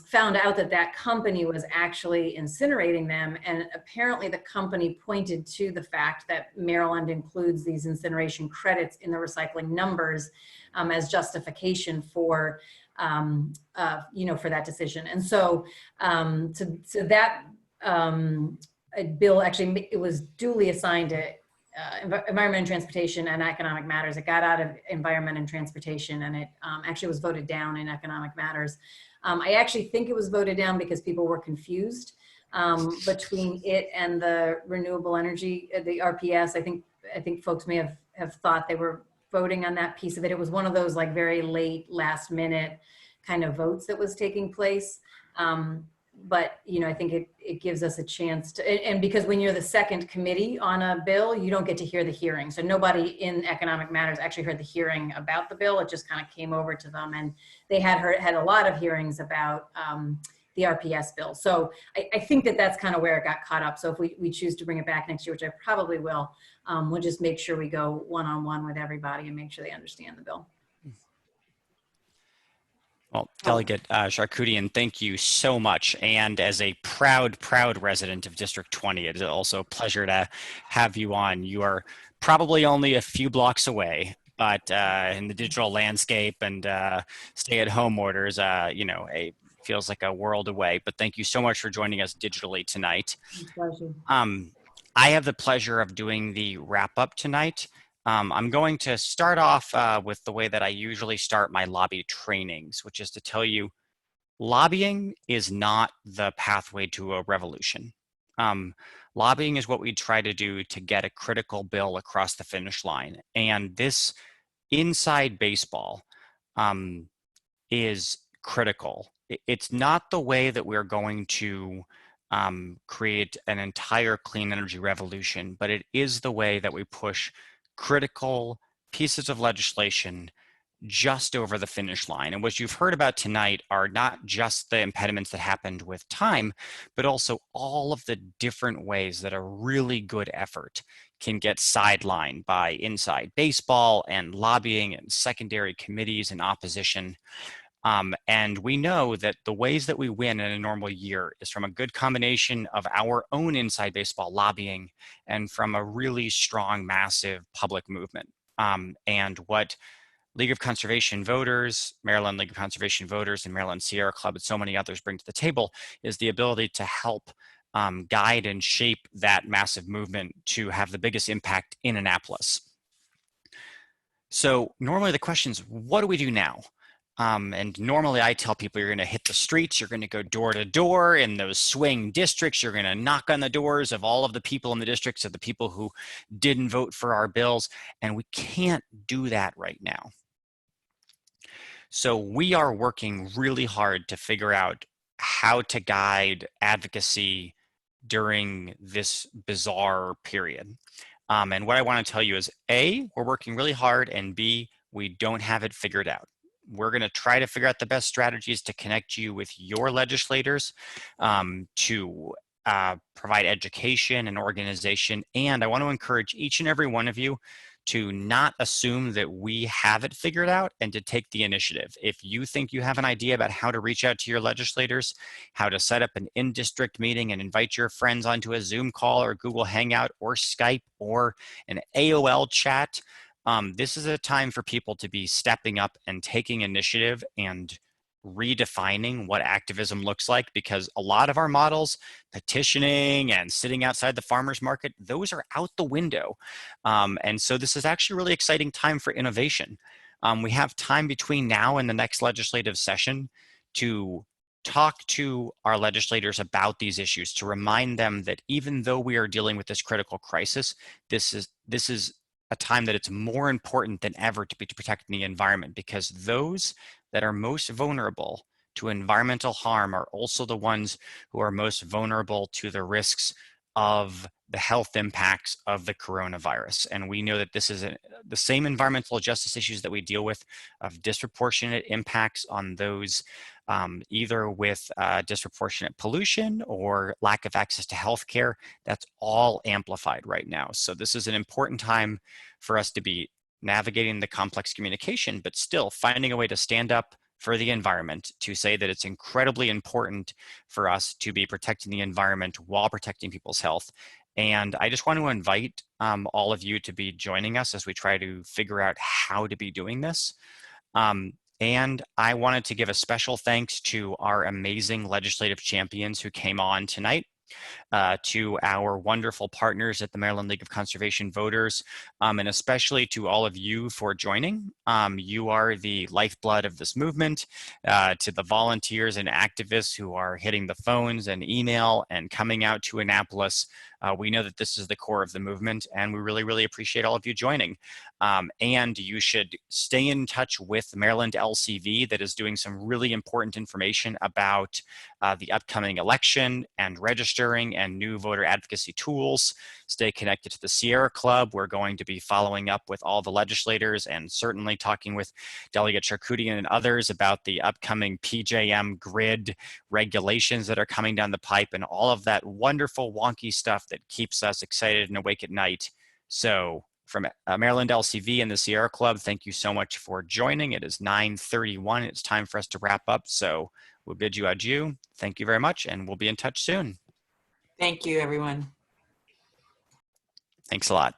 found out that that company was actually incinerating them. And apparently the company pointed to the fact that Maryland includes these incineration credits in the recycling numbers as justification for, you know, for that decision. And so, so that bill, actually, it was duly assigned to Environment and Transportation and Economic Matters. It got out of Environment and Transportation, and it actually was voted down in Economic Matters. I actually think it was voted down because people were confused between it and the renewable energy, the RPS. I think folks may have thought they were voting on that piece of it. It was one of those like very late, last minute kind of votes that was taking place. But, you know, I think it gives us a chance to, and because when you're the second committee on a bill, you don't get to hear the hearing. So nobody in Economic Matters actually heard the hearing about the bill. It just kind of came over to them, and they had a lot of hearings about the RPS bill. So I think that's kind of where it got caught up. So if we choose to bring it back next year, which I probably will, we'll just make sure we go one-on-one with everybody and make sure they understand the bill. Well, Delegate Charkoudian, thank you so much. And as a proud resident of District 20, it is also a pleasure to have you on. You are probably only a few blocks away, but in the digital landscape and stay-at-home orders, it feels like a world away. But thank you so much for joining us digitally tonight. Pleasure. I have the pleasure of doing the wrap-up tonight. I'm going to start off with the way that I usually start my lobby trainings, which is to tell you, lobbying is not the pathway to a revolution. Lobbying is what we try to do to get a critical bill across the finish line. And this inside baseball is critical. It's not the way that we're going to create an entire clean energy revolution, but it is the way that we push critical pieces of legislation just over the finish line. And what you've heard about tonight are not just the impediments that happened with time, but also all of the different ways that a really good effort can get sidelined by inside baseball and lobbying and secondary committees and opposition. And we know that the ways that we win in a normal year is from a good combination of our own inside baseball lobbying and from a really strong, massive public movement. And what League of Conservation Voters, Maryland League of Conservation Voters, and Maryland Sierra Club, and so many others bring to the table is the ability to help guide and shape that massive movement to have the biggest impact in Annapolis. So normally the question is, what do we do now? And normally I tell people you're going to hit the streets, you're going to go door to door in those swing districts, you're going to knock on the doors of all of the people in the districts, of the people who didn't vote for our bills, and we can't do that right now. So we are working really hard to figure out how to guide advocacy during this bizarre period. And what I want to tell you is A, we're working really hard, and B, we don't have it figured out. We're going to try to figure out the best strategies to connect you with your legislators, to provide education and organization. And I want to encourage each and every one of you to not assume that we have it figured out and to take the initiative. If you think you have an idea about how to reach out to your legislators, how to set up an in-district meeting and invite your friends onto a Zoom call or Google Hangout or Skype or an AOL chat, this is a time for people to be stepping up and taking initiative and redefining what activism looks like, because a lot of our models, petitioning and sitting outside the farmers market, those are out the window. And so this is actually a really exciting time for innovation. We have time between now and the next legislative session to talk to our legislators about these issues, to remind them that even though we are dealing with this critical crisis, this is a time that it's more important than ever to be protecting the environment, because those that are most vulnerable to environmental harm are also the ones who are most vulnerable to the risks of the health impacts of the coronavirus. And we know that this is the same environmental justice issues that we deal with, of disproportionate impacts on those either with disproportionate pollution or lack of access to healthcare. That's all amplified right now. So this is an important time for us to be navigating the complex communication, but still finding a way to stand up for the environment, to say that it's incredibly important for us to be protecting the environment while protecting people's health. And I just want to invite all of you to be joining us as we try to figure out how to be doing this. And I wanted to give a special thanks to our amazing legislative champions who came on tonight, to our wonderful partners at the Maryland League of Conservation Voters, and especially to all of you for joining. You are the lifeblood of this movement, to the volunteers and activists who are hitting the phones and email and coming out to Annapolis. We know that this is the core of the movement, and we really, really appreciate all of you joining. And you should stay in touch with Maryland LCV, that is doing some really important information about the upcoming election and registering and new voter advocacy tools. Stay connected to the Sierra Club. We're going to be following up with all the legislators and certainly talking with Delegate Charkoudian and others about the upcoming PJM grid regulations that are coming down the pipe and all of that wonderful wonky stuff that keeps us excited and awake at night. So from Maryland LCV and the Sierra Club, thank you so much for joining. It is 9:31. It's time for us to wrap up. So we'll bid you adieu. Thank you very much, and we'll be in touch soon. Thank you, everyone. Thanks a lot.